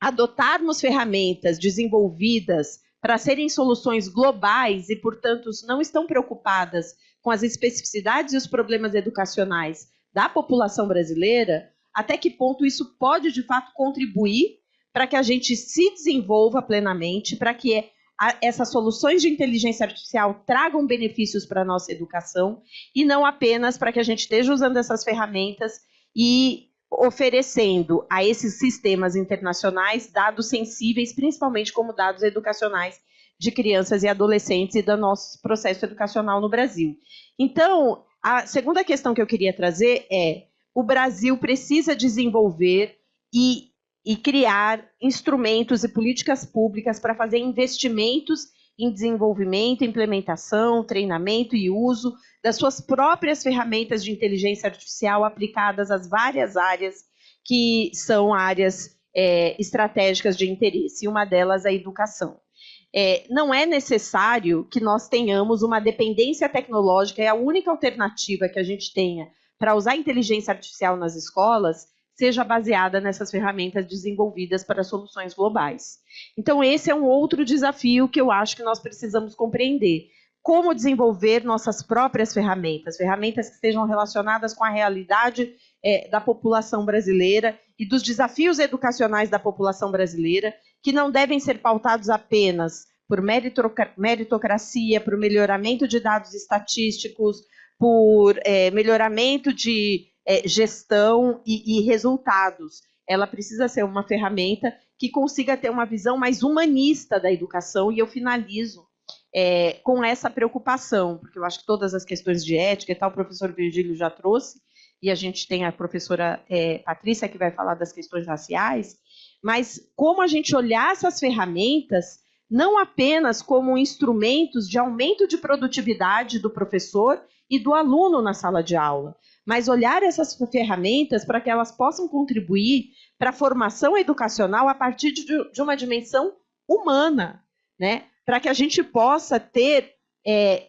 [SPEAKER 4] adotarmos ferramentas desenvolvidas para serem soluções globais e, portanto, não estão preocupadas com as especificidades e os problemas educacionais da população brasileira, até que ponto isso pode, de fato, contribuir para que a gente se desenvolva plenamente, para que essas soluções de inteligência artificial tragam benefícios para a nossa educação e não apenas para que a gente esteja usando essas ferramentas e oferecendo a esses sistemas internacionais dados sensíveis, principalmente como dados educacionais de crianças e adolescentes e do nosso processo educacional no Brasil. Então, a segunda questão que eu queria trazer é: o Brasil precisa desenvolver e criar instrumentos e políticas públicas para fazer investimentos em desenvolvimento, implementação, treinamento e uso das suas próprias ferramentas de inteligência artificial aplicadas às várias áreas que são áreas estratégicas de interesse, e uma delas é a educação. Não é necessário que nós tenhamos uma dependência tecnológica, é a única alternativa que a gente tenha para usar a inteligência artificial nas escolas, seja baseada nessas ferramentas desenvolvidas para soluções globais. Então, esse é um outro desafio que eu acho que nós precisamos compreender. Como desenvolver nossas próprias ferramentas, ferramentas que estejam relacionadas com a realidade da população brasileira e dos desafios educacionais da população brasileira, que não devem ser pautados apenas por meritocracia, por melhoramento de dados estatísticos, por melhoramento de gestão e resultados. Ela precisa ser uma ferramenta que consiga ter uma visão mais humanista da educação, e eu finalizo com essa preocupação, porque eu acho que todas as questões de ética e tal, o professor Virgílio já trouxe, e a gente tem a professora Patrícia, que vai falar das questões raciais, mas como a gente olhar essas ferramentas não apenas como instrumentos de aumento de produtividade do professor e do aluno na sala de aula, mas olhar essas ferramentas para que elas possam contribuir para a formação educacional a partir de uma dimensão humana, né? Para que a gente possa ter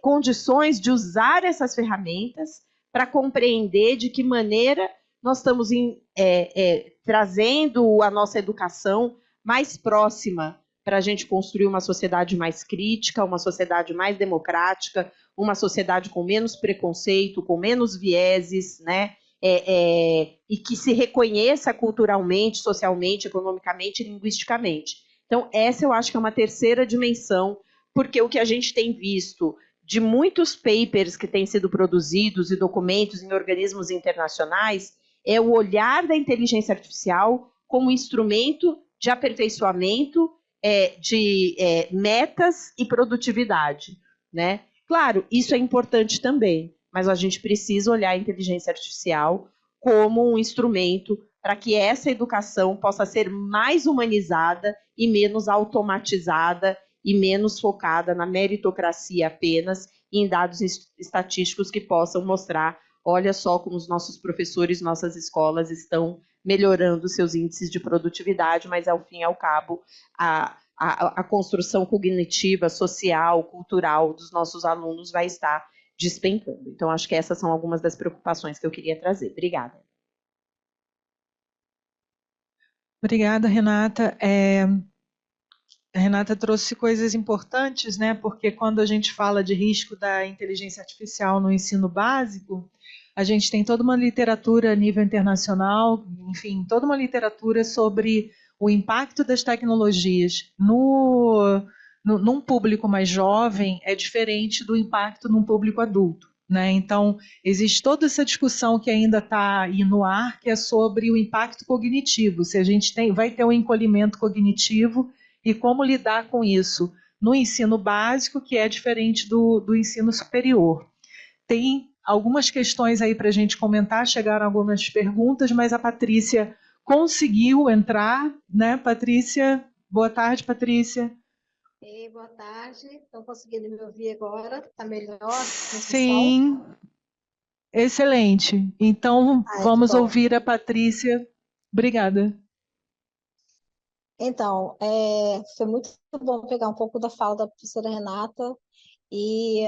[SPEAKER 4] condições de usar essas ferramentas para compreender de que maneira nós estamos trazendo a nossa educação mais próxima para a gente construir uma sociedade mais crítica, uma sociedade mais democrática, uma sociedade com menos preconceito, com menos vieses, né? E que se reconheça culturalmente, socialmente, economicamente e linguisticamente. Então, essa eu acho que é uma terceira dimensão, porque o que a gente tem visto de muitos papers que têm sido produzidos e documentos em organismos internacionais é o olhar da inteligência artificial como instrumento de aperfeiçoamento de metas e produtividade, né? Claro, isso é importante também, mas a gente precisa olhar a inteligência artificial como um instrumento para que essa educação possa ser mais humanizada e menos automatizada e menos focada na meritocracia apenas e em dados estatísticos que possam mostrar, olha só como os nossos professores, nossas escolas estão melhorando seus índices de produtividade, mas ao fim e ao cabo a construção cognitiva, social, cultural dos nossos alunos vai estar despencando. Então, acho que essas são algumas das preocupações que eu queria trazer. Obrigada.
[SPEAKER 1] Obrigada, Renata. A Renata trouxe coisas importantes, né? Porque quando a gente fala de risco da inteligência artificial no ensino básico, a gente tem toda uma literatura a nível internacional, enfim, toda uma literatura sobre o impacto das tecnologias num público mais jovem é diferente do impacto num público adulto, né? Então, existe toda essa discussão que ainda está aí no ar, que é sobre o impacto cognitivo, se a gente vai ter um encolhimento cognitivo e como lidar com isso no ensino básico, que é diferente do ensino superior. Tem algumas questões aí para a gente comentar, chegaram algumas perguntas, mas a Patrícia conseguiu entrar, né, Patrícia? Boa tarde, Patrícia.
[SPEAKER 2] Boa tarde, estão conseguindo me ouvir agora? Está melhor?
[SPEAKER 1] Sim, excelente. Então, vamos ouvir a Patrícia. Obrigada.
[SPEAKER 2] Então, foi muito bom pegar um pouco da fala da professora Renata e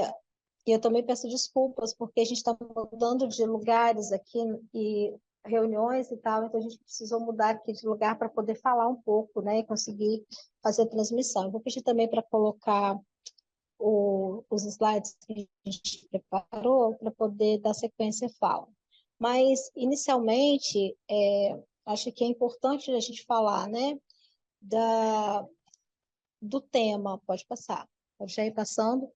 [SPEAKER 2] eu também peço desculpas porque a gente está mudando de lugares aqui e reuniões e tal, então a gente precisou mudar aqui de lugar para poder falar um pouco, né, e conseguir fazer a transmissão. Eu vou pedir também para colocar os slides que a gente preparou para poder dar sequência à fala. Mas, inicialmente, acho que é importante a gente falar, né, do tema, pode passar, pode já ir passando,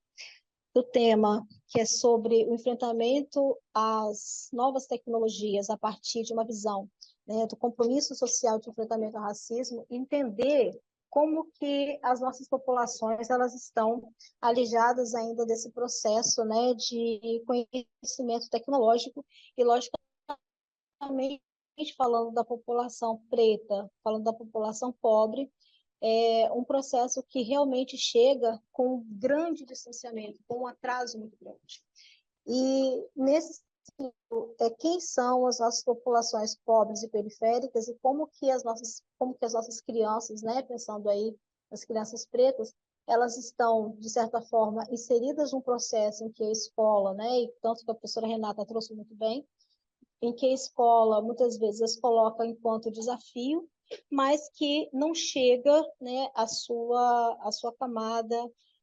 [SPEAKER 2] do tema que é sobre o enfrentamento às novas tecnologias a partir de uma visão, né, do compromisso social de enfrentamento ao racismo, entender como que as nossas populações elas estão alijadas ainda desse processo, né, de conhecimento tecnológico e, logicamente, falando da população preta, falando da população pobre, é um processo que realmente chega com um grande distanciamento, com um atraso muito grande. E, nesse sentido, quem são as nossas populações pobres e periféricas e como que as nossas crianças, né, pensando aí nas crianças pretas, elas estão, de certa forma, inseridas num processo em que a escola, né, e tanto que a professora Renata trouxe muito bem, em que a escola, muitas vezes, as coloca enquanto desafio, mas que não chega, né, à sua camada,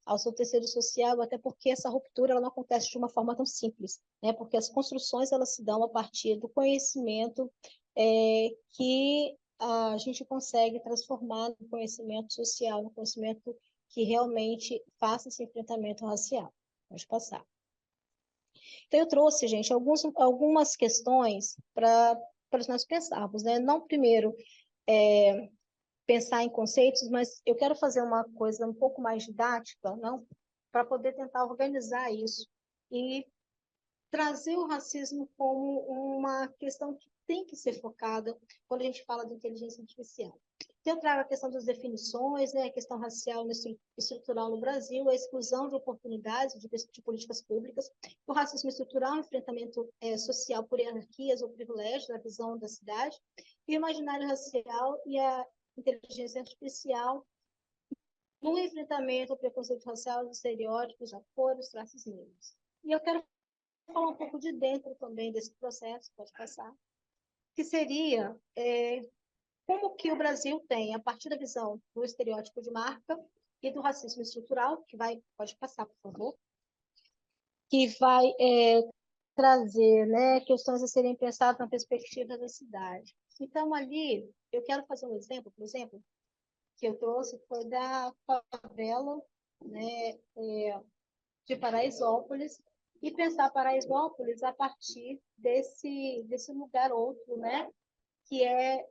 [SPEAKER 2] ao seu tecido social, até porque essa ruptura ela não acontece de uma forma tão simples, né, porque as construções elas se dão a partir do conhecimento que a gente consegue transformar no conhecimento social, no conhecimento que realmente faça esse enfrentamento racial. Pode passar. Então, eu trouxe, gente, algumas questões para nós pensarmos, né? Não primeiro pensar em conceitos, mas eu quero fazer uma coisa um pouco mais didática, não? para poder tentar organizar isso e trazer o racismo como uma questão que tem que ser focada quando a gente fala de inteligência artificial. Então, eu trago a questão das definições, né, a questão racial e estrutural no Brasil, a exclusão de oportunidades de políticas públicas, o racismo estrutural, o enfrentamento social por hierarquias ou privilégios, a visão da cidade, e o imaginário racial e a inteligência artificial no enfrentamento ao preconceito racial, os estereótipos, a cor, os traços negros. E eu quero falar um pouco de dentro também desse processo, pode passar, que seria como que o Brasil tem, a partir da visão do estereótipo de marca e do racismo estrutural, pode passar, por favor, que vai trazer, né, questões a serem pensadas na perspectiva da cidade. Então, ali, eu quero fazer um exemplo, por exemplo, que eu trouxe foi da favela, né, de Paraisópolis, e pensar Paraisópolis a partir desse lugar outro, né, que é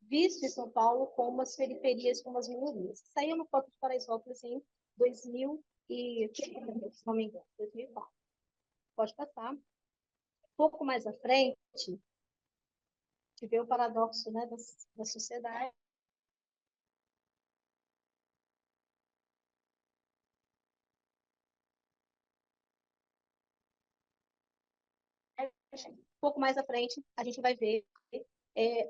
[SPEAKER 2] visto em São Paulo como as periferias, como as minorias. Saiu uma foto de Paraisópolis em 2000 e, se não me engano, 2004. Pode passar. Um pouco mais à frente, que vê o paradoxo, né, da sociedade. Um pouco mais à frente, a gente vai ver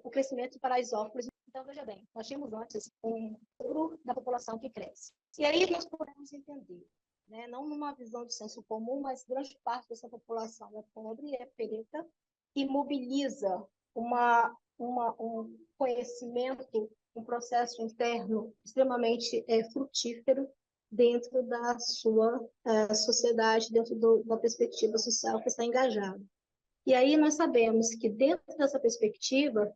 [SPEAKER 2] o crescimento de Paraisópolis. Então, veja bem, nós tínhamos antes um número da população que cresce. E aí nós podemos entender, né, não numa visão de senso comum, mas grande parte dessa população é pobre, é preta, e mobiliza um conhecimento, um processo interno extremamente frutífero dentro da sua sociedade, dentro da perspectiva social que está engajada. E aí nós sabemos que dentro dessa perspectiva,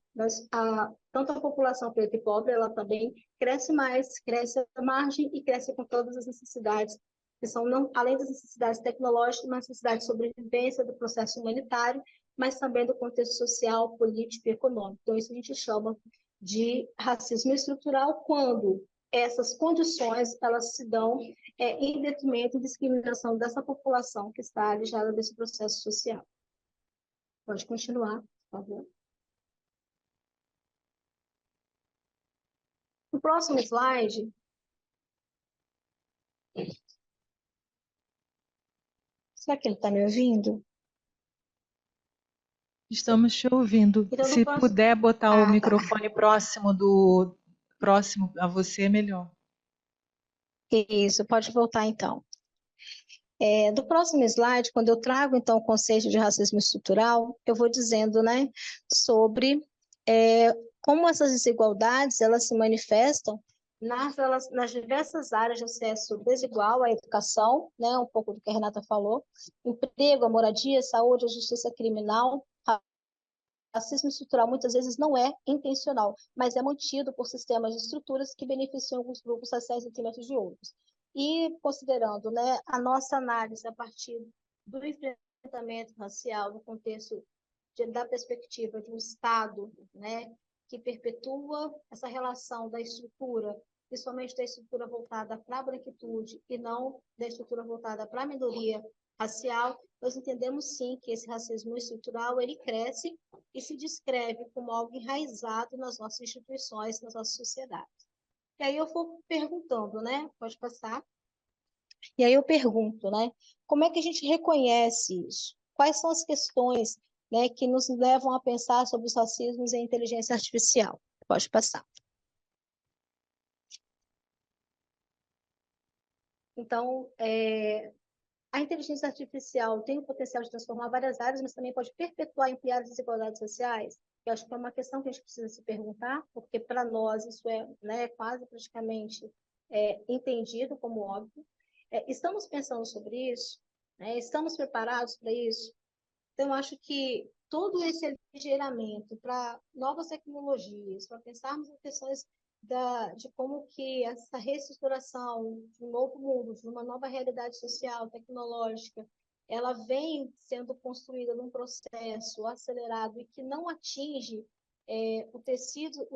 [SPEAKER 2] tanto a população preta e pobre, ela também cresce mais, cresce à margem e cresce com todas as necessidades, que são, não, além das necessidades tecnológicas, mas necessidades de sobrevivência do processo humanitário, mas também do contexto social, político e econômico. Então, isso a gente chama de racismo estrutural, quando essas condições elas se dão em detrimento e discriminação dessa população que está alijada desse processo social. Pode continuar, por favor. No próximo slide, será que ele está me ouvindo?
[SPEAKER 1] Estamos te ouvindo.
[SPEAKER 2] Então,
[SPEAKER 1] Se puder botar o microfone próximo a você, é melhor.
[SPEAKER 2] Isso, pode voltar então. Do próximo slide, quando eu trago então o conceito de racismo estrutural, eu vou dizendo, né, sobre como essas desigualdades elas se manifestam nas diversas áreas de acesso desigual à educação, né, um pouco do que a Renata falou, emprego, a moradia, saúde, a justiça criminal. Racismo estrutural muitas vezes não é intencional, mas é mantido por sistemas de estruturas que beneficiam alguns grupos raciais em detrimento de outros. E considerando, né, a nossa análise a partir do enfrentamento racial no contexto da perspectiva de um Estado, né, que perpetua essa relação da estrutura, principalmente da estrutura voltada para a branquitude e não da estrutura voltada para a minoria racial, nós entendemos sim que esse racismo estrutural ele cresce e se descreve como algo enraizado nas nossas instituições, nas nossas sociedades. E aí eu vou perguntando, né? Pode passar. E aí eu pergunto, né? Como é que a gente reconhece isso? Quais são as questões, né, que nos levam a pensar sobre os racismos e a inteligência artificial? Pode passar. Então, a inteligência artificial tem o potencial de transformar várias áreas, mas também pode perpetuar e ampliar as desigualdades sociais? Eu acho que é uma questão que a gente precisa se perguntar, porque para nós isso é, né, quase praticamente entendido como óbvio. Estamos pensando sobre isso? Né? Estamos preparados para isso? Então, eu acho que todo esse aligeiramento para novas tecnologias, para pensarmos em questões de como que essa reestruturação de um novo mundo, de uma nova realidade social, tecnológica, ela vem sendo construída num processo acelerado e que não atinge o tecido,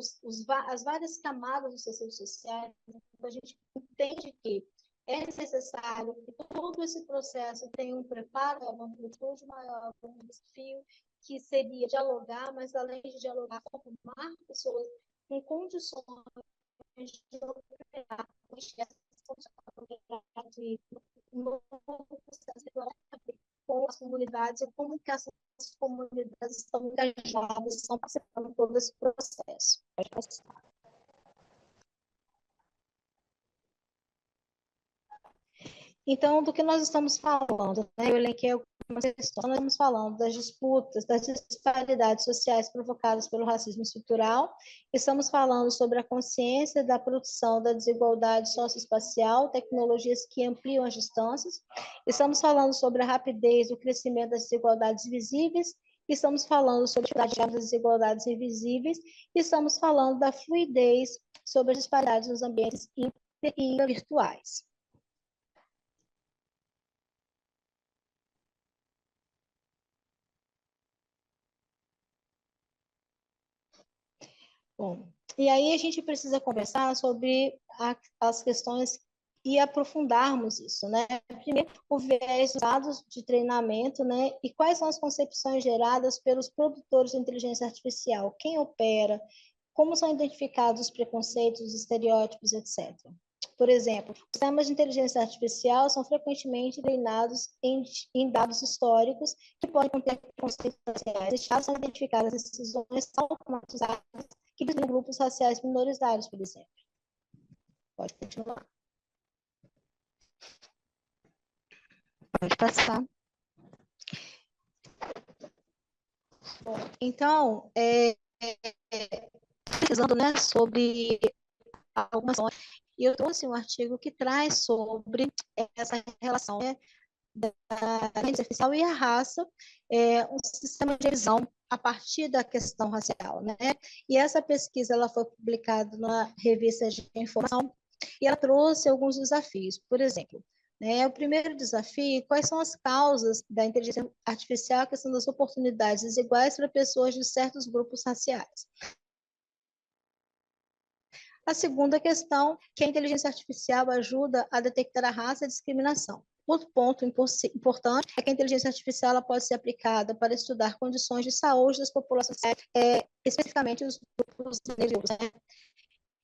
[SPEAKER 2] as várias camadas dos tecidos sociais. Então, a gente entende que é necessário que todo esse processo tenha um preparo, uma amplitude maior, um desafio, que seria dialogar, mas além de dialogar, formar pessoas com condições de operar, de um novo processo com as comunidades e como que essas comunidades estão engajadas, estão participando de todo esse processo. Pode passar. Então, do que nós estamos falando, né? Eu elenquei algumas questões, nós estamos falando das disputas, das disparidades sociais provocadas pelo racismo estrutural, estamos falando sobre a consciência da produção da desigualdade socioespacial, tecnologias que ampliam as distâncias, estamos falando sobre a rapidez do crescimento das desigualdades visíveis, estamos falando sobre a das desigualdades invisíveis, estamos falando da fluidez sobre as disparidades nos ambientes e virtuais. Bom, e aí a gente precisa conversar sobre as questões e aprofundarmos isso, né? Primeiro, o viés dos dados de treinamento, né? E quais são as concepções geradas pelos produtores de inteligência artificial? Quem opera? Como são identificados os preconceitos, os estereótipos, etc. Por exemplo, os sistemas de inteligência artificial são frequentemente treinados em dados históricos que podem conter preconceitos raciais, destinados a identificar as decisões automatizadas que visam grupos raciais minoritários, por exemplo. Pode continuar. Pode passar. Bom, então, pesquisando, né, sobre algumas questões, e eu trouxe um artigo que traz sobre essa relação, né, da inteligência artificial e a raça, um sistema de visão a partir da questão racial, né? E essa pesquisa ela foi publicada na revista de informação e ela trouxe alguns desafios. Por exemplo, né, o primeiro desafio, quais são as causas da inteligência artificial, a questão das oportunidades desiguais para pessoas de certos grupos raciais. A segunda questão, que a inteligência artificial ajuda a detectar a raça e a discriminação. Outro ponto importante é que a inteligência artificial ela pode ser aplicada para estudar condições de saúde das populações, especificamente os grupos negros. Né?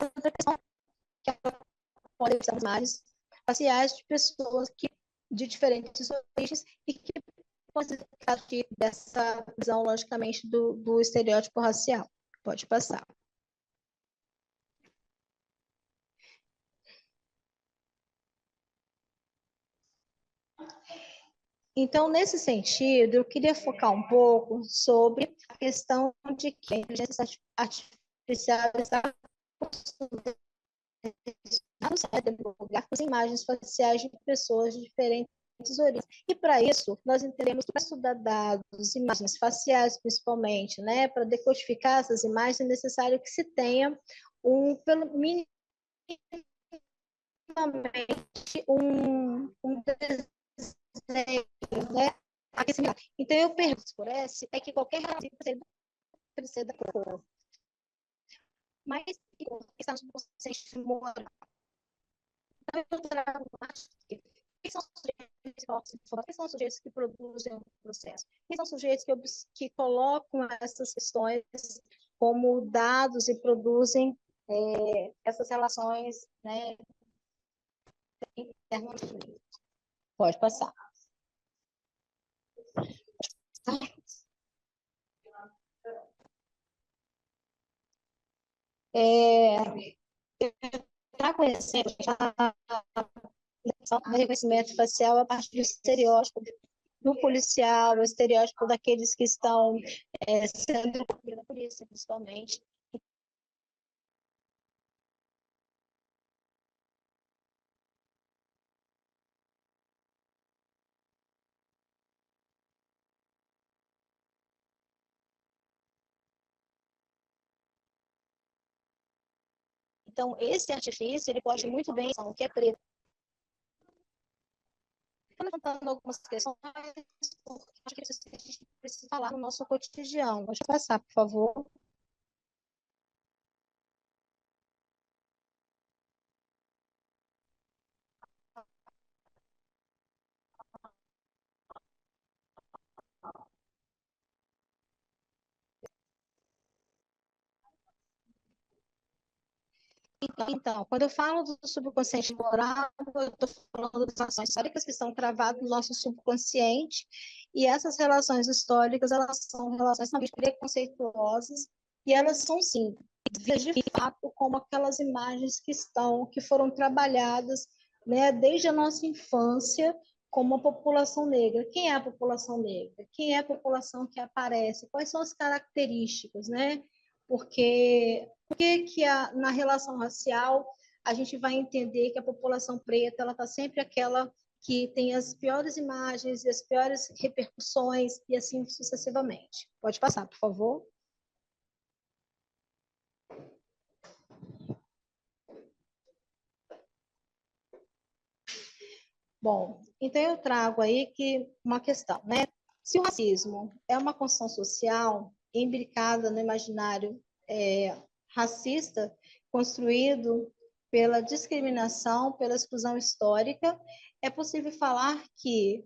[SPEAKER 2] Outra questão que ela pode usar imagens faciais de pessoas de diferentes origens e que podem ser partir dessa visão, logicamente, do estereótipo racial. Pode passar. Então, nesse sentido, eu queria focar um pouco sobre a questão de que a inteligência artificial está divulgar as imagens faciais de pessoas de diferentes origens. E para isso, nós entendemos que para estudar dados, imagens faciais principalmente, né, para decodificar essas imagens, é necessário que se tenha pelo minimamente um desenho, né? Então, eu pergunto por essa, é que qualquer relação precisa da cor. Mas, estamos no conceito moral. Então, eu trago quem são os sujeitos que produzem o processo? Quem são os sujeitos que colocam essas questões como dados e produzem essas relações, né, internamente? Pode passar. Para conhecer o reconhecimento facial a partir do estereótipo do policial, o estereótipo daqueles que estão sendo da polícia, principalmente. Então, esse artifício, ele pode muito bem ser o que é preto. Estou levantando algumas questões, porque acho que a gente precisa falar no nosso cotidiano. Pode passar, por favor. Então, quando eu falo do subconsciente moral, eu estou falando das relações históricas que estão cravadas no nosso subconsciente, e essas relações históricas, elas são relações também preconceituosas, e elas são, sim, vistas de fato como aquelas imagens que foram trabalhadas, né, desde a nossa infância, como a população negra. Quem é a população negra? Quem é a população que aparece? Quais são as características, né? Porque na relação racial a gente vai entender que a população preta ela está sempre aquela que tem as piores imagens e as piores repercussões e assim sucessivamente. Pode passar, por favor. Bom, então eu trago aí que uma questão, né? Se o racismo é uma construção social imbricada no imaginário racista, construído pela discriminação, pela exclusão histórica, é possível falar que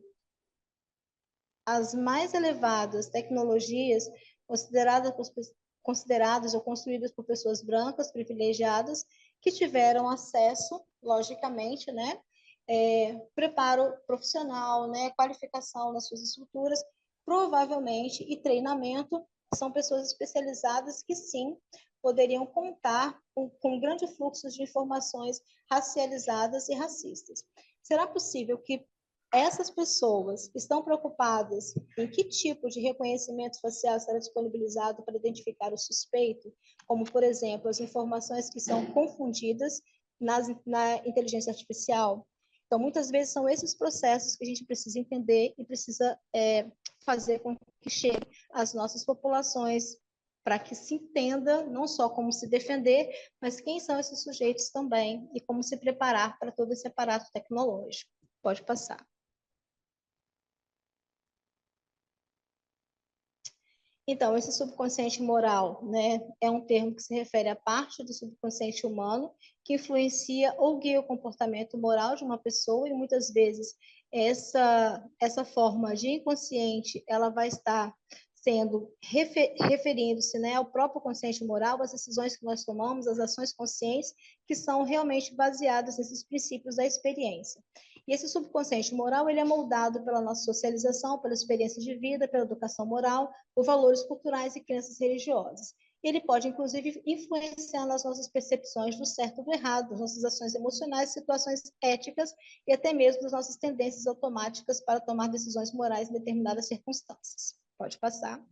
[SPEAKER 2] as mais elevadas tecnologias consideradas ou construídas por pessoas brancas privilegiadas que tiveram acesso, logicamente, né, preparo profissional, né, qualificação nas suas estruturas, provavelmente, e treinamento, são pessoas especializadas que, sim, poderiam contar com grande fluxo de informações racializadas e racistas. Será possível que essas pessoas estão preocupadas em que tipo de reconhecimento facial será disponibilizado para identificar o suspeito, como, por exemplo, as informações que são confundidas na inteligência artificial? Então, muitas vezes são esses processos que a gente precisa entender e precisa fazer com que chegue às nossas populações, para que se entenda não só como se defender, mas quem são esses sujeitos também e como se preparar para todo esse aparato tecnológico. Pode passar. Então, esse subconsciente moral, né, é um termo que se refere à parte do subconsciente humano que influencia ou guia o comportamento moral de uma pessoa, e muitas vezes essa forma de inconsciente, ela vai estar sendo referindo-se, né, ao próprio consciente moral, às decisões que nós tomamos, às ações conscientes que são realmente baseadas nesses princípios da experiência. E esse subconsciente moral, ele é moldado pela nossa socialização, pela experiência de vida, pela educação moral, por valores culturais e crenças religiosas. Ele pode, inclusive, influenciar nas nossas percepções do certo e do errado, das nossas ações emocionais, situações éticas e até mesmo das nossas tendências automáticas para tomar decisões morais em determinadas circunstâncias. Pode passar.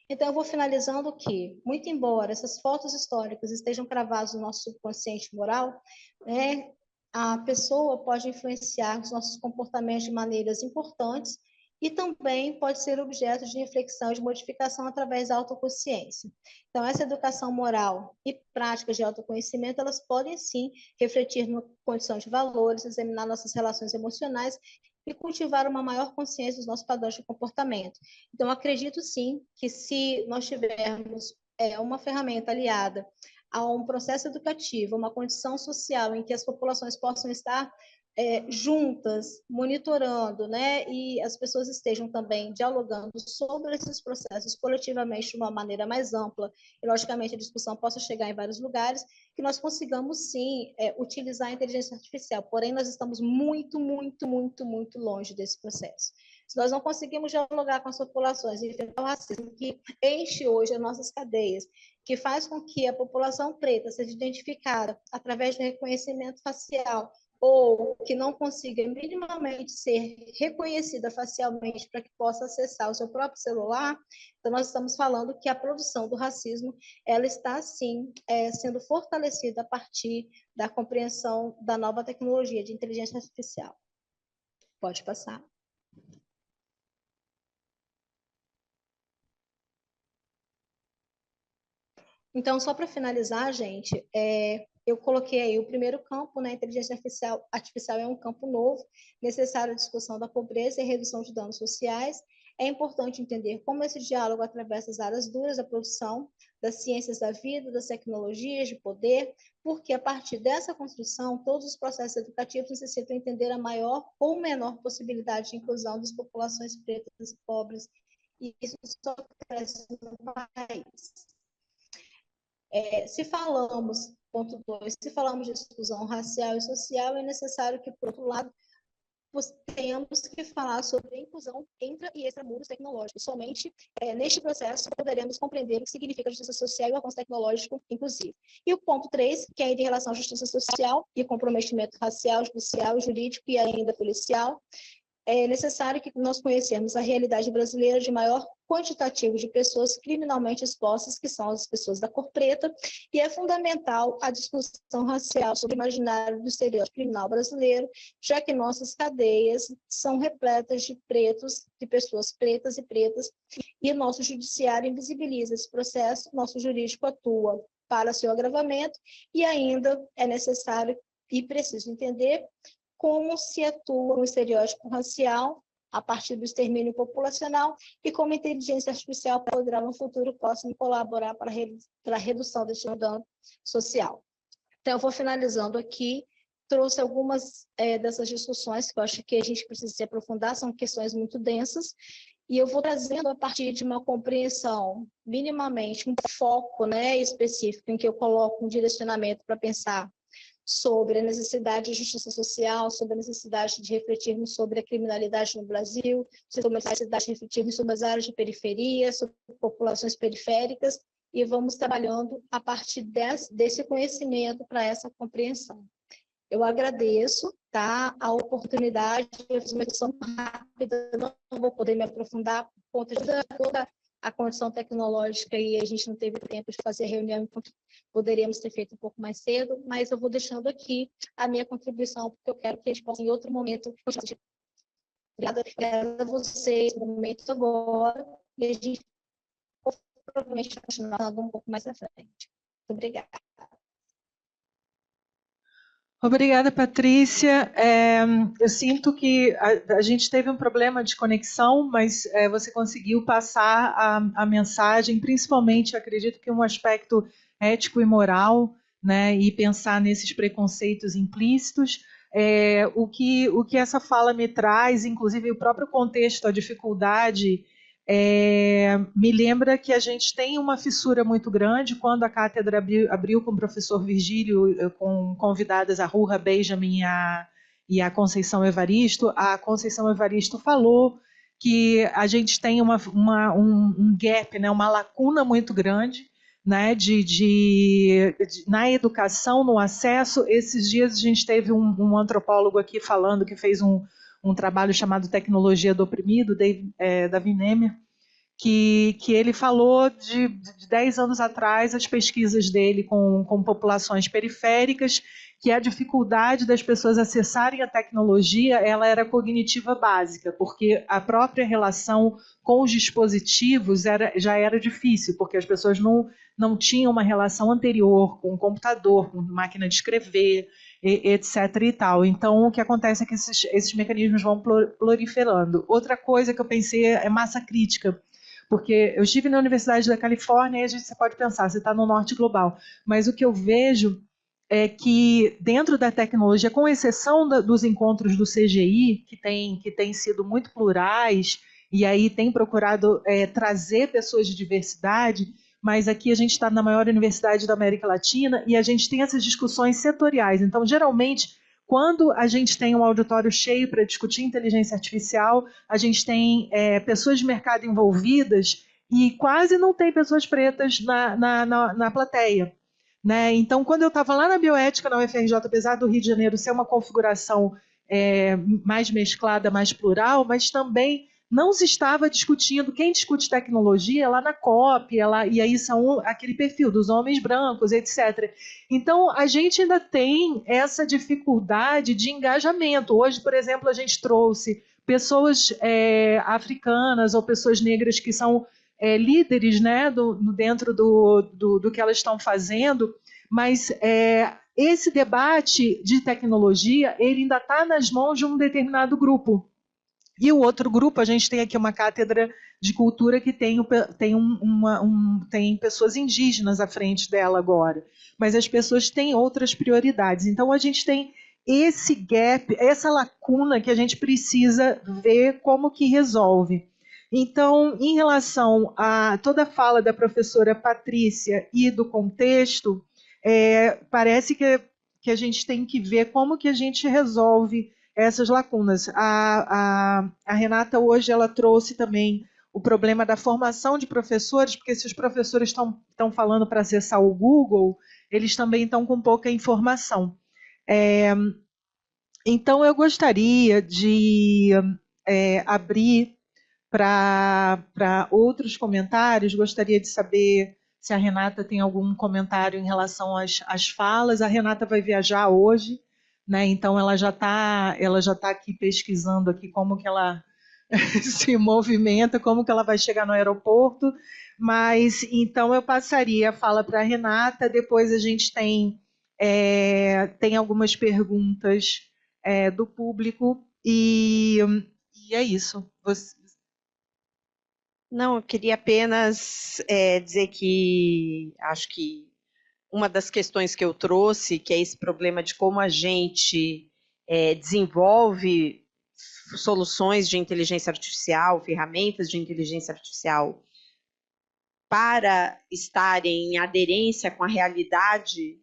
[SPEAKER 2] Então, eu vou finalizando que, muito embora essas fotos históricas estejam cravadas no nosso subconsciente moral, né, a pessoa pode influenciar os nossos comportamentos de maneiras importantes e também pode ser objeto de reflexão e de modificação através da autoconsciência. Então, essa educação moral e práticas de autoconhecimento, elas podem, sim, refletir na condição de valores, examinar nossas relações emocionais e cultivar uma maior consciência dos nossos padrões de comportamento. Então, acredito sim que se nós tivermos uma ferramenta aliada a um processo educativo, uma condição social em que as populações possam estar juntas, monitorando, né, e as pessoas estejam também dialogando sobre esses processos coletivamente de uma maneira mais ampla, e logicamente a discussão possa chegar em vários lugares, que nós consigamos sim utilizar a inteligência artificial, porém nós estamos muito, muito, muito, muito longe desse processo. Se nós não conseguimos dialogar com as populações e enfrentar o racismo que enche hoje as nossas cadeias, que faz com que a população preta seja identificada através do reconhecimento facial, ou que não consiga minimamente ser reconhecida facialmente para que possa acessar o seu próprio celular, então nós estamos falando que a produção do racismo, ela está, sim, sendo fortalecida a partir da compreensão da nova tecnologia de inteligência artificial. Pode passar. Então, só para finalizar, gente, eu coloquei aí o primeiro campo, né? Inteligência artificial é um campo novo, necessário à discussão da pobreza e redução de danos sociais. É importante entender como esse diálogo atravessa as áreas duras da produção, das ciências da vida, das tecnologias de poder, porque a partir dessa construção, todos os processos educativos necessitam entender a maior ou menor possibilidade de inclusão das populações pretas e pobres e isso só cresce no país. Se falamos, ponto 2, se falamos de exclusão racial e social, é necessário que, por outro lado, temos que falar sobre a inclusão intra- e extramuros tecnológicos. Somente neste processo poderemos compreender o que significa justiça social e o avanço tecnológico inclusivo. E o ponto 3, que é em relação à justiça social e comprometimento racial, judicial, jurídico e ainda policial, é necessário que nós conheçamos a realidade brasileira de maior quantitativo de pessoas criminalmente expostas, que são as pessoas da cor preta, e é fundamental a discussão racial sobre o imaginário do estereótipo criminal brasileiro, já que nossas cadeias são repletas de pretos, de pessoas pretas, e nosso judiciário invisibiliza esse processo, nosso jurídico atua para seu agravamento, e ainda é necessário e preciso entender como se atua no estereótipo racial a partir do extermínio populacional e como a inteligência artificial poderá, no futuro próximo, colaborar para a redução deste dano social. Então, eu vou finalizando aqui. Trouxe algumas dessas discussões que eu acho que a gente precisa se aprofundar, são questões muito densas, e eu vou trazendo a partir de uma compreensão, minimamente, um foco específico, em que eu coloco um direcionamento para pensar sobre a necessidade de justiça social, sobre a necessidade de refletirmos sobre a criminalidade no Brasil, sobre a necessidade de refletirmos sobre as áreas de periferia, sobre populações periféricas, e vamos trabalhando a partir desse conhecimento para essa compreensão. Eu agradeço a oportunidade, eu fiz uma discussão rápida, não vou poder me aprofundar por conta de toda a condição tecnológica e a gente não teve tempo de fazer a reunião, poderíamos ter feito um pouco mais cedo, mas eu vou deixando aqui a minha contribuição, porque eu quero que a gente possa, em outro momento, obrigada a vocês, no momento agora, e a gente provavelmente continuar um pouco mais à frente. Muito obrigada.
[SPEAKER 1] Obrigada, Patrícia. Eu sinto que a gente teve um problema de conexão, mas você conseguiu passar a mensagem, principalmente, acredito que um aspecto ético e moral, e pensar nesses preconceitos implícitos. O que essa fala me traz, inclusive o próprio contexto, a dificuldade, me lembra que a gente tem uma fissura muito grande quando a cátedra abriu com o professor Virgílio, com convidadas a Ruha Benjamin e a Conceição Evaristo. A Conceição Evaristo falou que a gente tem um gap, uma lacuna muito grande, na educação, no acesso. Esses dias a gente teve um antropólogo aqui falando que fez um trabalho chamado Tecnologia do Oprimido, Davi Nemer, que ele falou de 10 anos atrás, as pesquisas dele com populações periféricas, que a dificuldade das pessoas acessarem a tecnologia ela era cognitiva básica, porque a própria relação com os dispositivos já era difícil, porque as pessoas não tinham uma relação anterior com o computador, com máquina de escrever, etc. e tal. Então, o que acontece é que esses mecanismos vão proliferando. Outra coisa que eu pensei é massa crítica, porque eu estive na Universidade da Califórnia e você pode pensar, você está no norte global, mas o que eu vejo é que dentro da tecnologia, com exceção dos encontros do CGI, que tem sido muito plurais, e aí tem procurado trazer pessoas de diversidade, mas aqui a gente está na maior universidade da América Latina e a gente tem essas discussões setoriais. Então, geralmente, quando a gente tem um auditório cheio para discutir inteligência artificial, a gente tem pessoas de mercado envolvidas e quase não tem pessoas pretas na plateia. Então, quando eu estava lá na bioética, na UFRJ, apesar do Rio de Janeiro ser uma configuração mais mesclada, mais plural, mas também não se estava discutindo, quem discute tecnologia é lá na COP, e aí são aquele perfil dos homens brancos, etc. Então, a gente ainda tem essa dificuldade de engajamento. Hoje, por exemplo, a gente trouxe pessoas africanas ou pessoas negras que são líderes dentro do que elas estão fazendo, mas esse debate de tecnologia ele ainda está nas mãos de um determinado grupo. E o outro grupo, a gente tem aqui uma cátedra de cultura que tem pessoas indígenas à frente dela agora, mas as pessoas têm outras prioridades. Então, a gente tem esse gap, essa lacuna que a gente precisa ver como que resolve. Então, em relação a toda a fala da professora Patrícia e do contexto, parece que a gente tem que ver como que a gente resolve essas lacunas. A Renata hoje ela trouxe também o problema da formação de professores, porque se os professores estão falando para acessar o Google, eles também estão com pouca informação. Então, eu gostaria de abrir para outros comentários. Gostaria de saber se a Renata tem algum comentário em relação às falas. A Renata vai viajar hoje, né? Então ela já tá aqui pesquisando aqui como que ela se movimenta, como que ela vai chegar no aeroporto. Mas então eu passaria a fala para a Renata. Depois a gente tem algumas perguntas do público e é isso.
[SPEAKER 4] Não, eu queria apenas dizer que acho que uma das questões que eu trouxe, que é esse problema de como a gente desenvolve soluções de inteligência artificial, ferramentas de inteligência artificial, para estarem em aderência com a realidade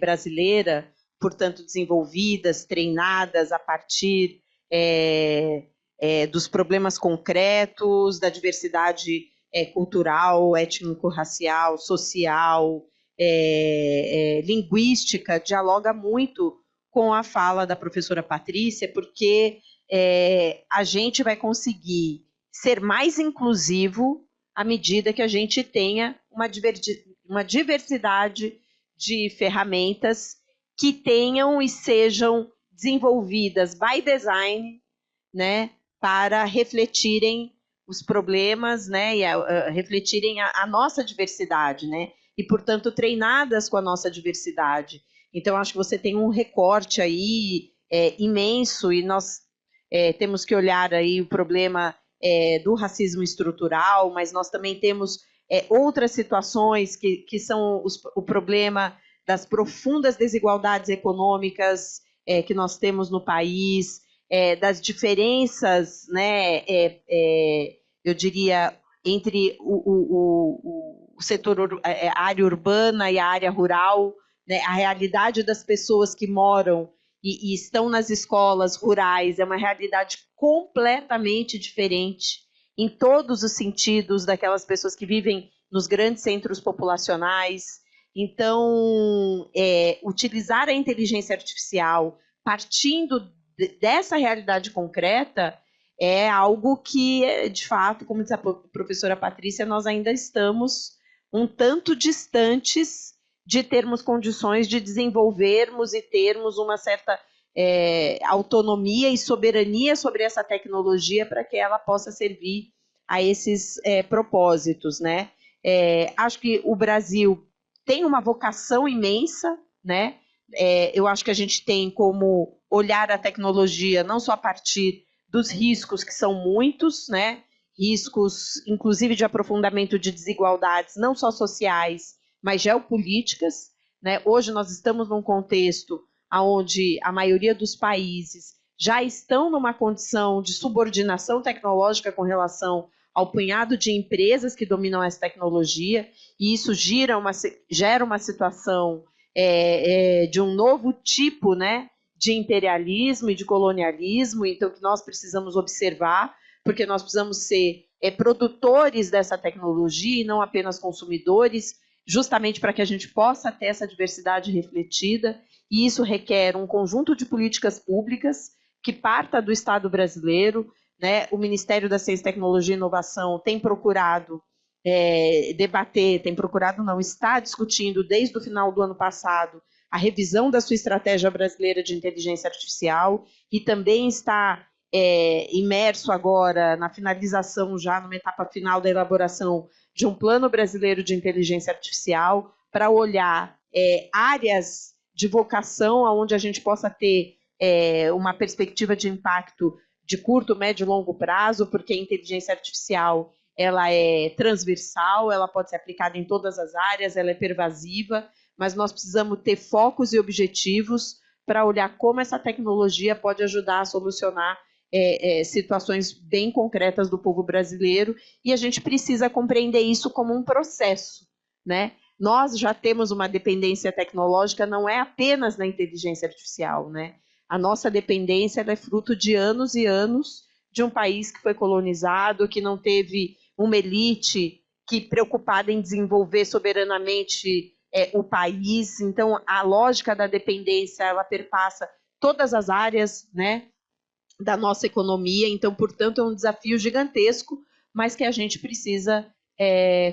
[SPEAKER 4] brasileira, portanto, desenvolvidas, treinadas a partir dos problemas concretos, da diversidade cultural, étnico-racial, social, linguística, dialoga muito com a fala da professora Patrícia, porque a gente vai conseguir ser mais inclusivo à medida que a gente tenha uma diversidade de ferramentas que tenham e sejam desenvolvidas by design, né, para refletirem os problemas, né, e refletirem a nossa diversidade, né, e, portanto, treinadas com a nossa diversidade. Então, acho que você tem um recorte aí imenso, e nós temos que olhar aí o problema do racismo estrutural, mas nós também temos outras situações que são o problema das profundas desigualdades econômicas que nós temos no país, das diferenças, né, eu diria, entre o setor, a área urbana e a área rural, né, a realidade das pessoas que moram e estão nas escolas rurais é uma realidade completamente diferente em todos os sentidos daquelas pessoas que vivem nos grandes centros populacionais. Então, utilizar a inteligência artificial partindo dessa realidade concreta é algo que, de fato, como disse a professora Patrícia, nós ainda estamos um tanto distantes de termos condições de desenvolvermos e termos uma certa autonomia e soberania sobre essa tecnologia para que ela possa servir a esses propósitos, né? Acho que o Brasil tem uma vocação imensa, né? Eu acho que a gente tem como olhar a tecnologia não só a partir dos riscos, que são muitos, né? Riscos, inclusive, de aprofundamento de desigualdades, não só sociais, mas geopolíticas, né? Hoje nós estamos num contexto onde a maioria dos países já estão numa condição de subordinação tecnológica com relação ao punhado de empresas que dominam essa tecnologia, e isso gera uma situação de um novo tipo, né, de imperialismo e de colonialismo, então que nós precisamos observar, porque nós precisamos ser produtores dessa tecnologia e não apenas consumidores, justamente para que a gente possa ter essa diversidade refletida, e isso requer um conjunto de políticas públicas que parta do Estado brasileiro, né? O Ministério da Ciência, Tecnologia e Inovação tem procurado debater, está discutindo desde o final do ano passado a revisão da sua estratégia brasileira de inteligência artificial e também está imerso agora na finalização, já numa etapa final da elaboração de um plano brasileiro de inteligência artificial para olhar áreas de vocação onde a gente possa ter uma perspectiva de impacto de curto, médio e longo prazo, porque a inteligência artificial ela é transversal, ela pode ser aplicada em todas as áreas, ela é pervasiva, mas nós precisamos ter focos e objetivos para olhar como essa tecnologia pode ajudar a solucionar situações bem concretas do povo brasileiro, e a gente precisa compreender isso como um processo, né? Nós já temos uma dependência tecnológica, não é apenas na inteligência artificial, né? A nossa dependência é fruto de anos e anos de um país que foi colonizado, que não teve uma elite que preocupada em desenvolver soberanamente o país. Então, a lógica da dependência, ela perpassa todas as áreas, né, da nossa economia. Então, portanto, é um desafio gigantesco, mas que a gente precisa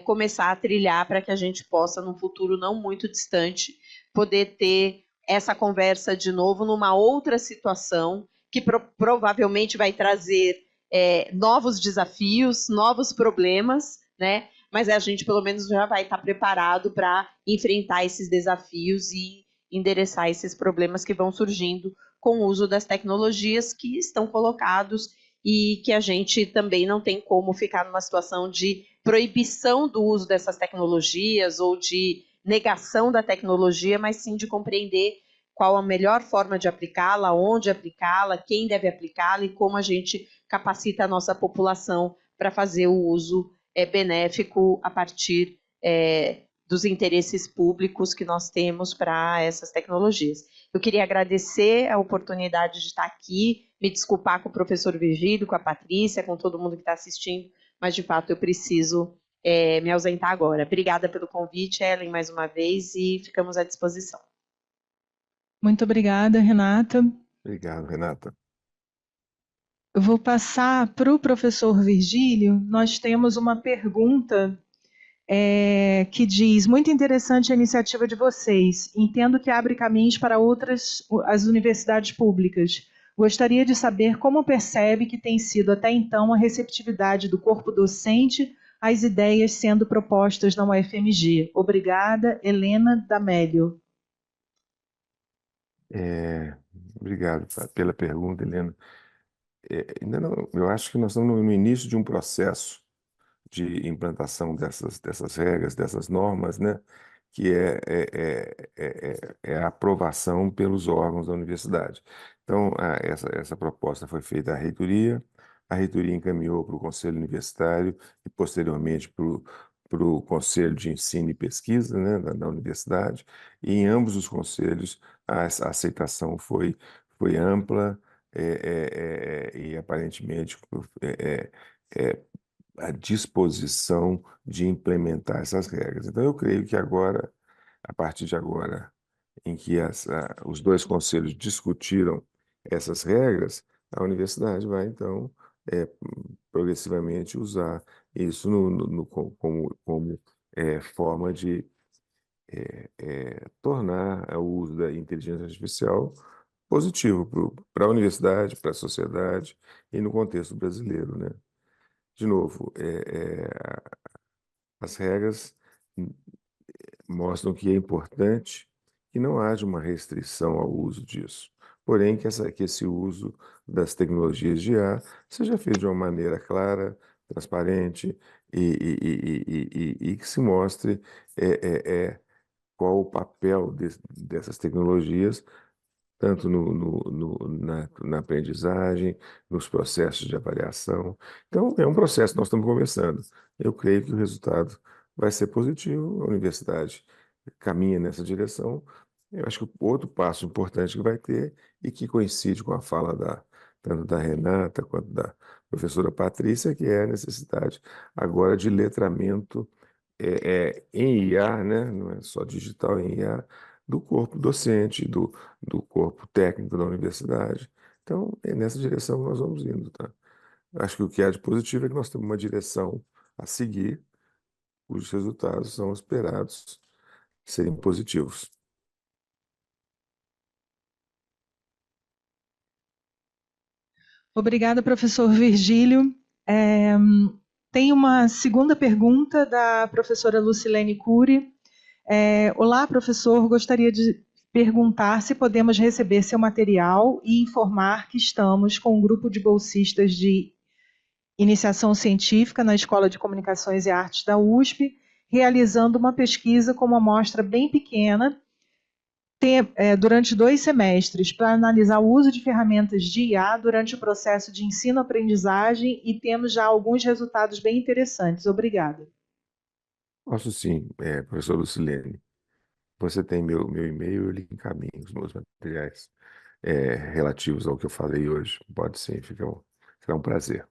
[SPEAKER 4] começar a trilhar para que a gente possa, num futuro não muito distante, poder ter essa conversa de novo numa outra situação que provavelmente vai trazer novos desafios, novos problemas, né? Mas a gente, pelo menos, já vai estar preparado para enfrentar esses desafios e endereçar esses problemas que vão surgindo com o uso das tecnologias que estão colocados e que a gente também não tem como ficar numa situação de proibição do uso dessas tecnologias ou de negação da tecnologia, mas sim de compreender qual a melhor forma de aplicá-la, onde aplicá-la, quem deve aplicá-la e como a gente capacita a nossa população para fazer o uso benéfico a partir dos interesses públicos que nós temos para essas tecnologias. Eu queria agradecer a oportunidade de estar aqui, me desculpar com o professor Virgílio, com a Patrícia, com todo mundo que está assistindo, mas, de fato, eu preciso me ausentar agora. Obrigada pelo convite, Ellen, mais uma vez, e ficamos à disposição.
[SPEAKER 1] Muito obrigada, Renata.
[SPEAKER 3] Obrigado, Renata.
[SPEAKER 1] Eu vou passar para o professor Virgílio. Nós temos uma pergunta que diz: muito interessante a iniciativa de vocês. Entendo que abre caminhos para as universidades públicas. Gostaria de saber como percebe que tem sido até então a receptividade do corpo docente às ideias sendo propostas na UFMG. Obrigada, Helena D'Amelio.
[SPEAKER 3] Obrigado pela pergunta, Helena. Ainda não, eu acho que nós estamos no início de um processo de implantação dessas regras, dessas normas, né, que é a aprovação pelos órgãos da universidade. Então, essa proposta foi feita à a reitoria encaminhou para o Conselho Universitário e, posteriormente, para o Conselho de Ensino e Pesquisa, né, da universidade, e em ambos os conselhos a aceitação foi ampla e, aparentemente, a disposição de implementar essas regras. Então, eu creio que agora, a partir de agora, em que os dois conselhos discutiram essas regras, a universidade vai, então, progressivamente usar isso como forma de tornar o uso da inteligência artificial positivo para a universidade, para a sociedade e no contexto brasileiro, né? De novo, as regras mostram que é importante que não haja uma restrição ao uso disso, porém que esse uso das tecnologias de IA seja feito de uma maneira clara, transparente e que se mostre qual o papel dessas tecnologias tanto na aprendizagem, nos processos de avaliação. Então, é um processo que nós estamos começando. Eu creio que o resultado vai ser positivo, a universidade caminha nessa direção. Eu acho que o outro passo importante que vai ter, e que coincide com a fala tanto da Renata quanto da professora Patrícia, que é a necessidade agora de letramento em IA, né? Não é só digital, em IA, do corpo docente, do corpo técnico da universidade. Então, é nessa direção que nós vamos indo, tá? Acho que o que há de positivo é que nós temos uma direção a seguir, cujos resultados são esperados serem positivos.
[SPEAKER 1] Obrigada, professor Virgílio. Tem uma segunda pergunta da professora Lucilene Cury. Olá, professor, gostaria de perguntar se podemos receber seu material e informar que estamos com um grupo de bolsistas de iniciação científica na Escola de Comunicações e Artes da USP, realizando uma pesquisa com uma amostra bem pequena durante 2 semestres para analisar o uso de ferramentas de IA durante o processo de ensino-aprendizagem e temos já alguns resultados bem interessantes. Obrigada.
[SPEAKER 3] Posso sim, professor Lucilene. Você tem meu e-mail, eu lhe encaminho os meus materiais relativos ao que eu falei hoje. Pode sim, será um prazer.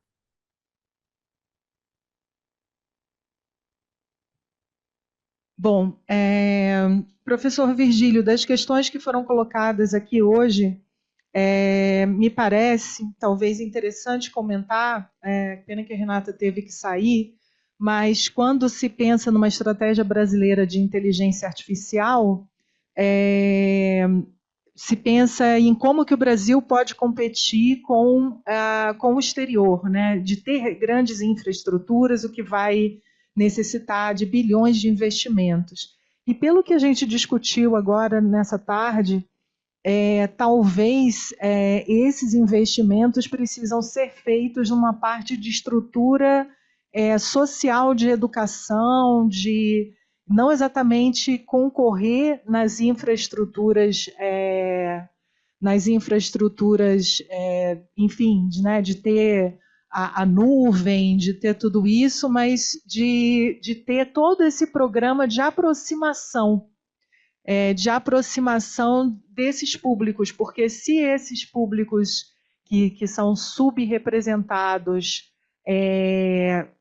[SPEAKER 1] Bom, professor Virgílio, das questões que foram colocadas aqui hoje, me parece talvez interessante comentar, pena que a Renata teve que sair, mas quando se pensa numa estratégia brasileira de inteligência artificial, se pensa em como que o Brasil pode competir com o exterior, né? De ter grandes infraestruturas, o que vai necessitar de bilhões de investimentos. E pelo que a gente discutiu agora nessa tarde, talvez esses investimentos precisam ser feitos numa parte de estrutura social de educação, de não exatamente concorrer nas infraestruturas, enfim, de ter a nuvem, de ter tudo isso, mas de ter todo esse programa de aproximação desses públicos, porque se esses públicos que são subrepresentados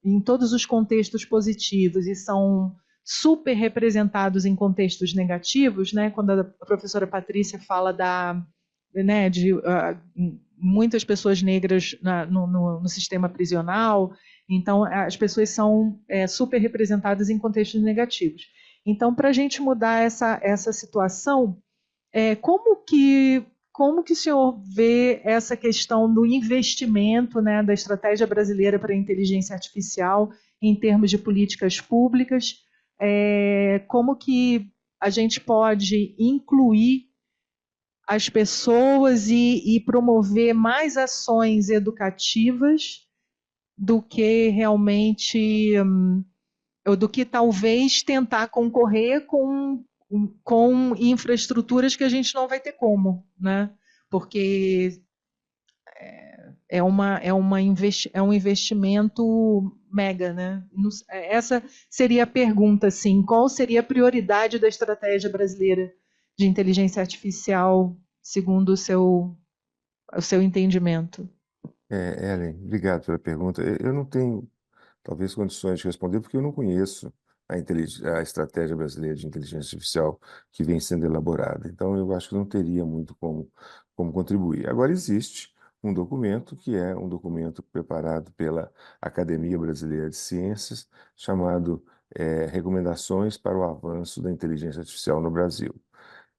[SPEAKER 1] em todos os contextos positivos e são super representados em contextos negativos, né? Quando a professora Patrícia fala de muitas pessoas negras no sistema prisional, então as pessoas são super representadas em contextos negativos. Então, para a gente mudar essa situação, como que o senhor vê essa questão do investimento, né, da estratégia brasileira para a inteligência artificial em termos de políticas públicas? Como que a gente pode incluir as pessoas e promover mais ações educativas do que realmente... do que talvez tentar concorrer com infraestruturas que a gente não vai ter como, né? Porque é um investimento mega, né? Essa seria a pergunta, assim, qual seria a prioridade da estratégia brasileira de inteligência artificial, segundo o seu entendimento?
[SPEAKER 3] Ellen, obrigado pela pergunta. Eu não tenho, talvez, condições de responder, porque eu não conheço a estratégia brasileira de inteligência artificial que vem sendo elaborada. Então, eu acho que não teria muito como contribuir. Agora, existe um documento, que é um documento preparado pela Academia Brasileira de Ciências, chamado Recomendações para o Avanço da Inteligência Artificial no Brasil.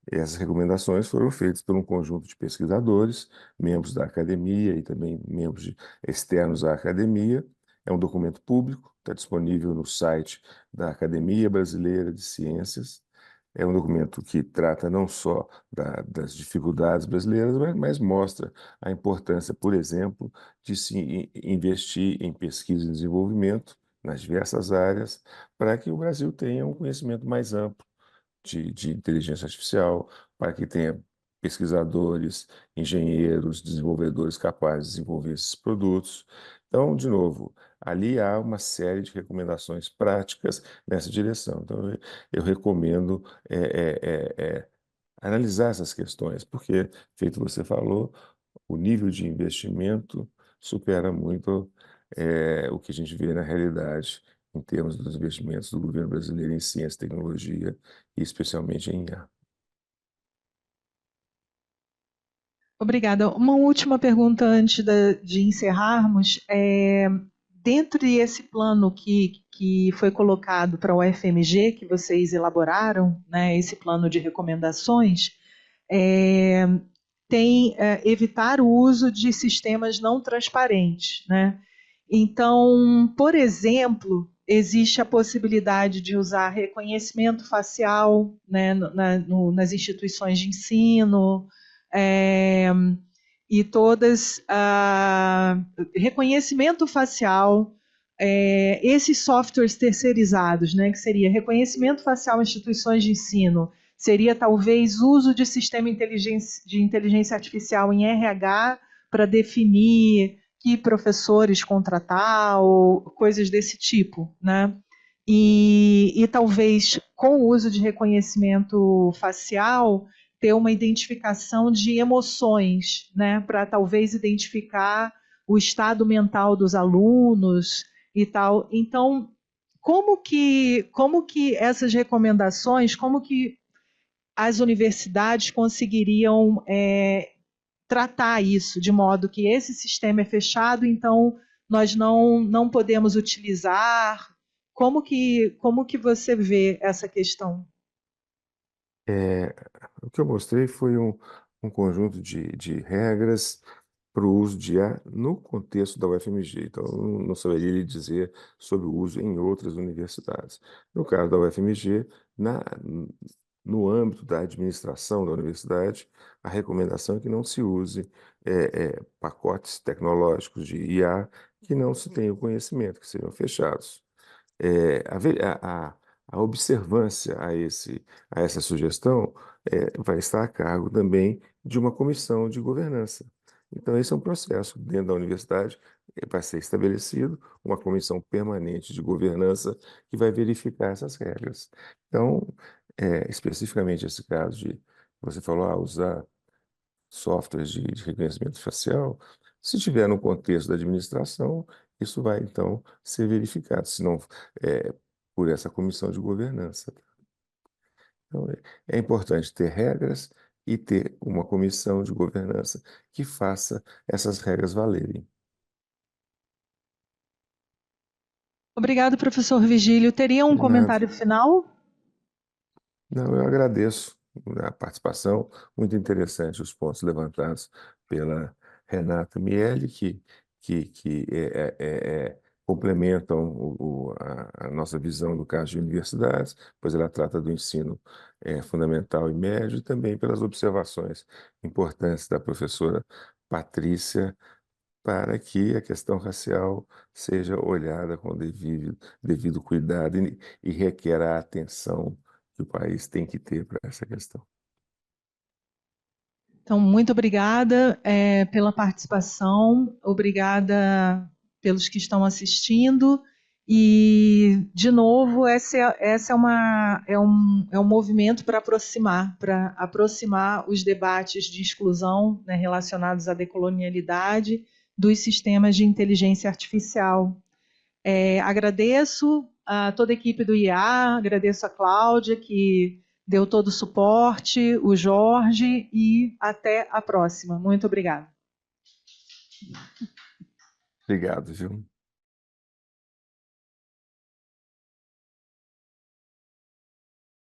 [SPEAKER 3] Essas recomendações foram feitas por um conjunto de pesquisadores, membros da academia e também membros externos à academia. É um documento público, está disponível no site da Academia Brasileira de Ciências. É um documento que trata não só das dificuldades brasileiras, mas mostra a importância, por exemplo, de se investir em pesquisa e desenvolvimento nas diversas áreas, para que o Brasil tenha um conhecimento mais amplo de inteligência artificial, para que tenha pesquisadores, engenheiros, desenvolvedores capazes de desenvolver esses produtos. Então, de novo, ali há uma série de recomendações práticas nessa direção. Então, eu recomendo analisar essas questões, porque, feito você falou, o nível de investimento supera muito o que a gente vê na realidade em termos dos investimentos do governo brasileiro em ciência e tecnologia, e especialmente em IA.
[SPEAKER 1] Obrigada. Uma última pergunta antes de encerrarmos. Dentro desse plano que foi colocado para o UFMG, que vocês elaboraram, né, esse plano de recomendações, tem evitar o uso de sistemas não transparentes, né? Então, por exemplo, existe a possibilidade de usar reconhecimento facial, né, nas instituições de ensino, e todas reconhecimento facial, esses softwares terceirizados, né, que seria reconhecimento facial em instituições de ensino, seria talvez uso de sistema de inteligência artificial em RH para definir que professores contratar ou coisas desse tipo, né? E talvez com o uso de reconhecimento facial ter uma identificação de emoções, né? Para talvez identificar o estado mental dos alunos e tal. Então, como que essas recomendações, como que as universidades conseguiriam tratar isso de modo que esse sistema é fechado, então nós não podemos utilizar? Como que você vê essa questão?
[SPEAKER 3] O que eu mostrei foi um conjunto de regras para o uso de IA no contexto da UFMG. Então, eu não saberia lhe dizer sobre o uso em outras universidades. No caso da UFMG, no âmbito da administração da universidade, a recomendação é que não se use pacotes tecnológicos de IA que não se tenha o conhecimento, que sejam fechados. A observância a essa sugestão vai estar a cargo também de uma comissão de governança. Então, esse é um processo dentro da universidade, vai ser estabelecido uma comissão permanente de governança que vai verificar essas regras. Então, especificamente esse caso de você falou, usar softwares de reconhecimento facial, se tiver no contexto da administração, isso vai então ser verificado, se não por essa comissão de governança. Então, é importante ter regras e ter uma comissão de governança que faça essas regras valerem.
[SPEAKER 1] Obrigado, professor Virgílio. Teria um
[SPEAKER 3] De nada.
[SPEAKER 1] comentário final?
[SPEAKER 3] Não, eu agradeço a participação, muito interessante os pontos levantados pela Renata Miele, que complementam a nossa visão do caso de universidades, pois ela trata do ensino fundamental e médio, e também pelas observações importantes da professora Patrícia, para que a questão racial seja olhada com devido cuidado e requer a atenção que o país tem que ter para essa questão.
[SPEAKER 1] Então, muito obrigada pela participação, obrigada pelos que estão assistindo. E, de novo, essa é um movimento para aproximar os debates de exclusão, né, relacionados à decolonialidade dos sistemas de inteligência artificial. Agradeço a toda a equipe do IA, agradeço a Cláudia, que deu todo o suporte, o Jorge, e até a próxima. Muito obrigada.
[SPEAKER 3] Obrigado, viu?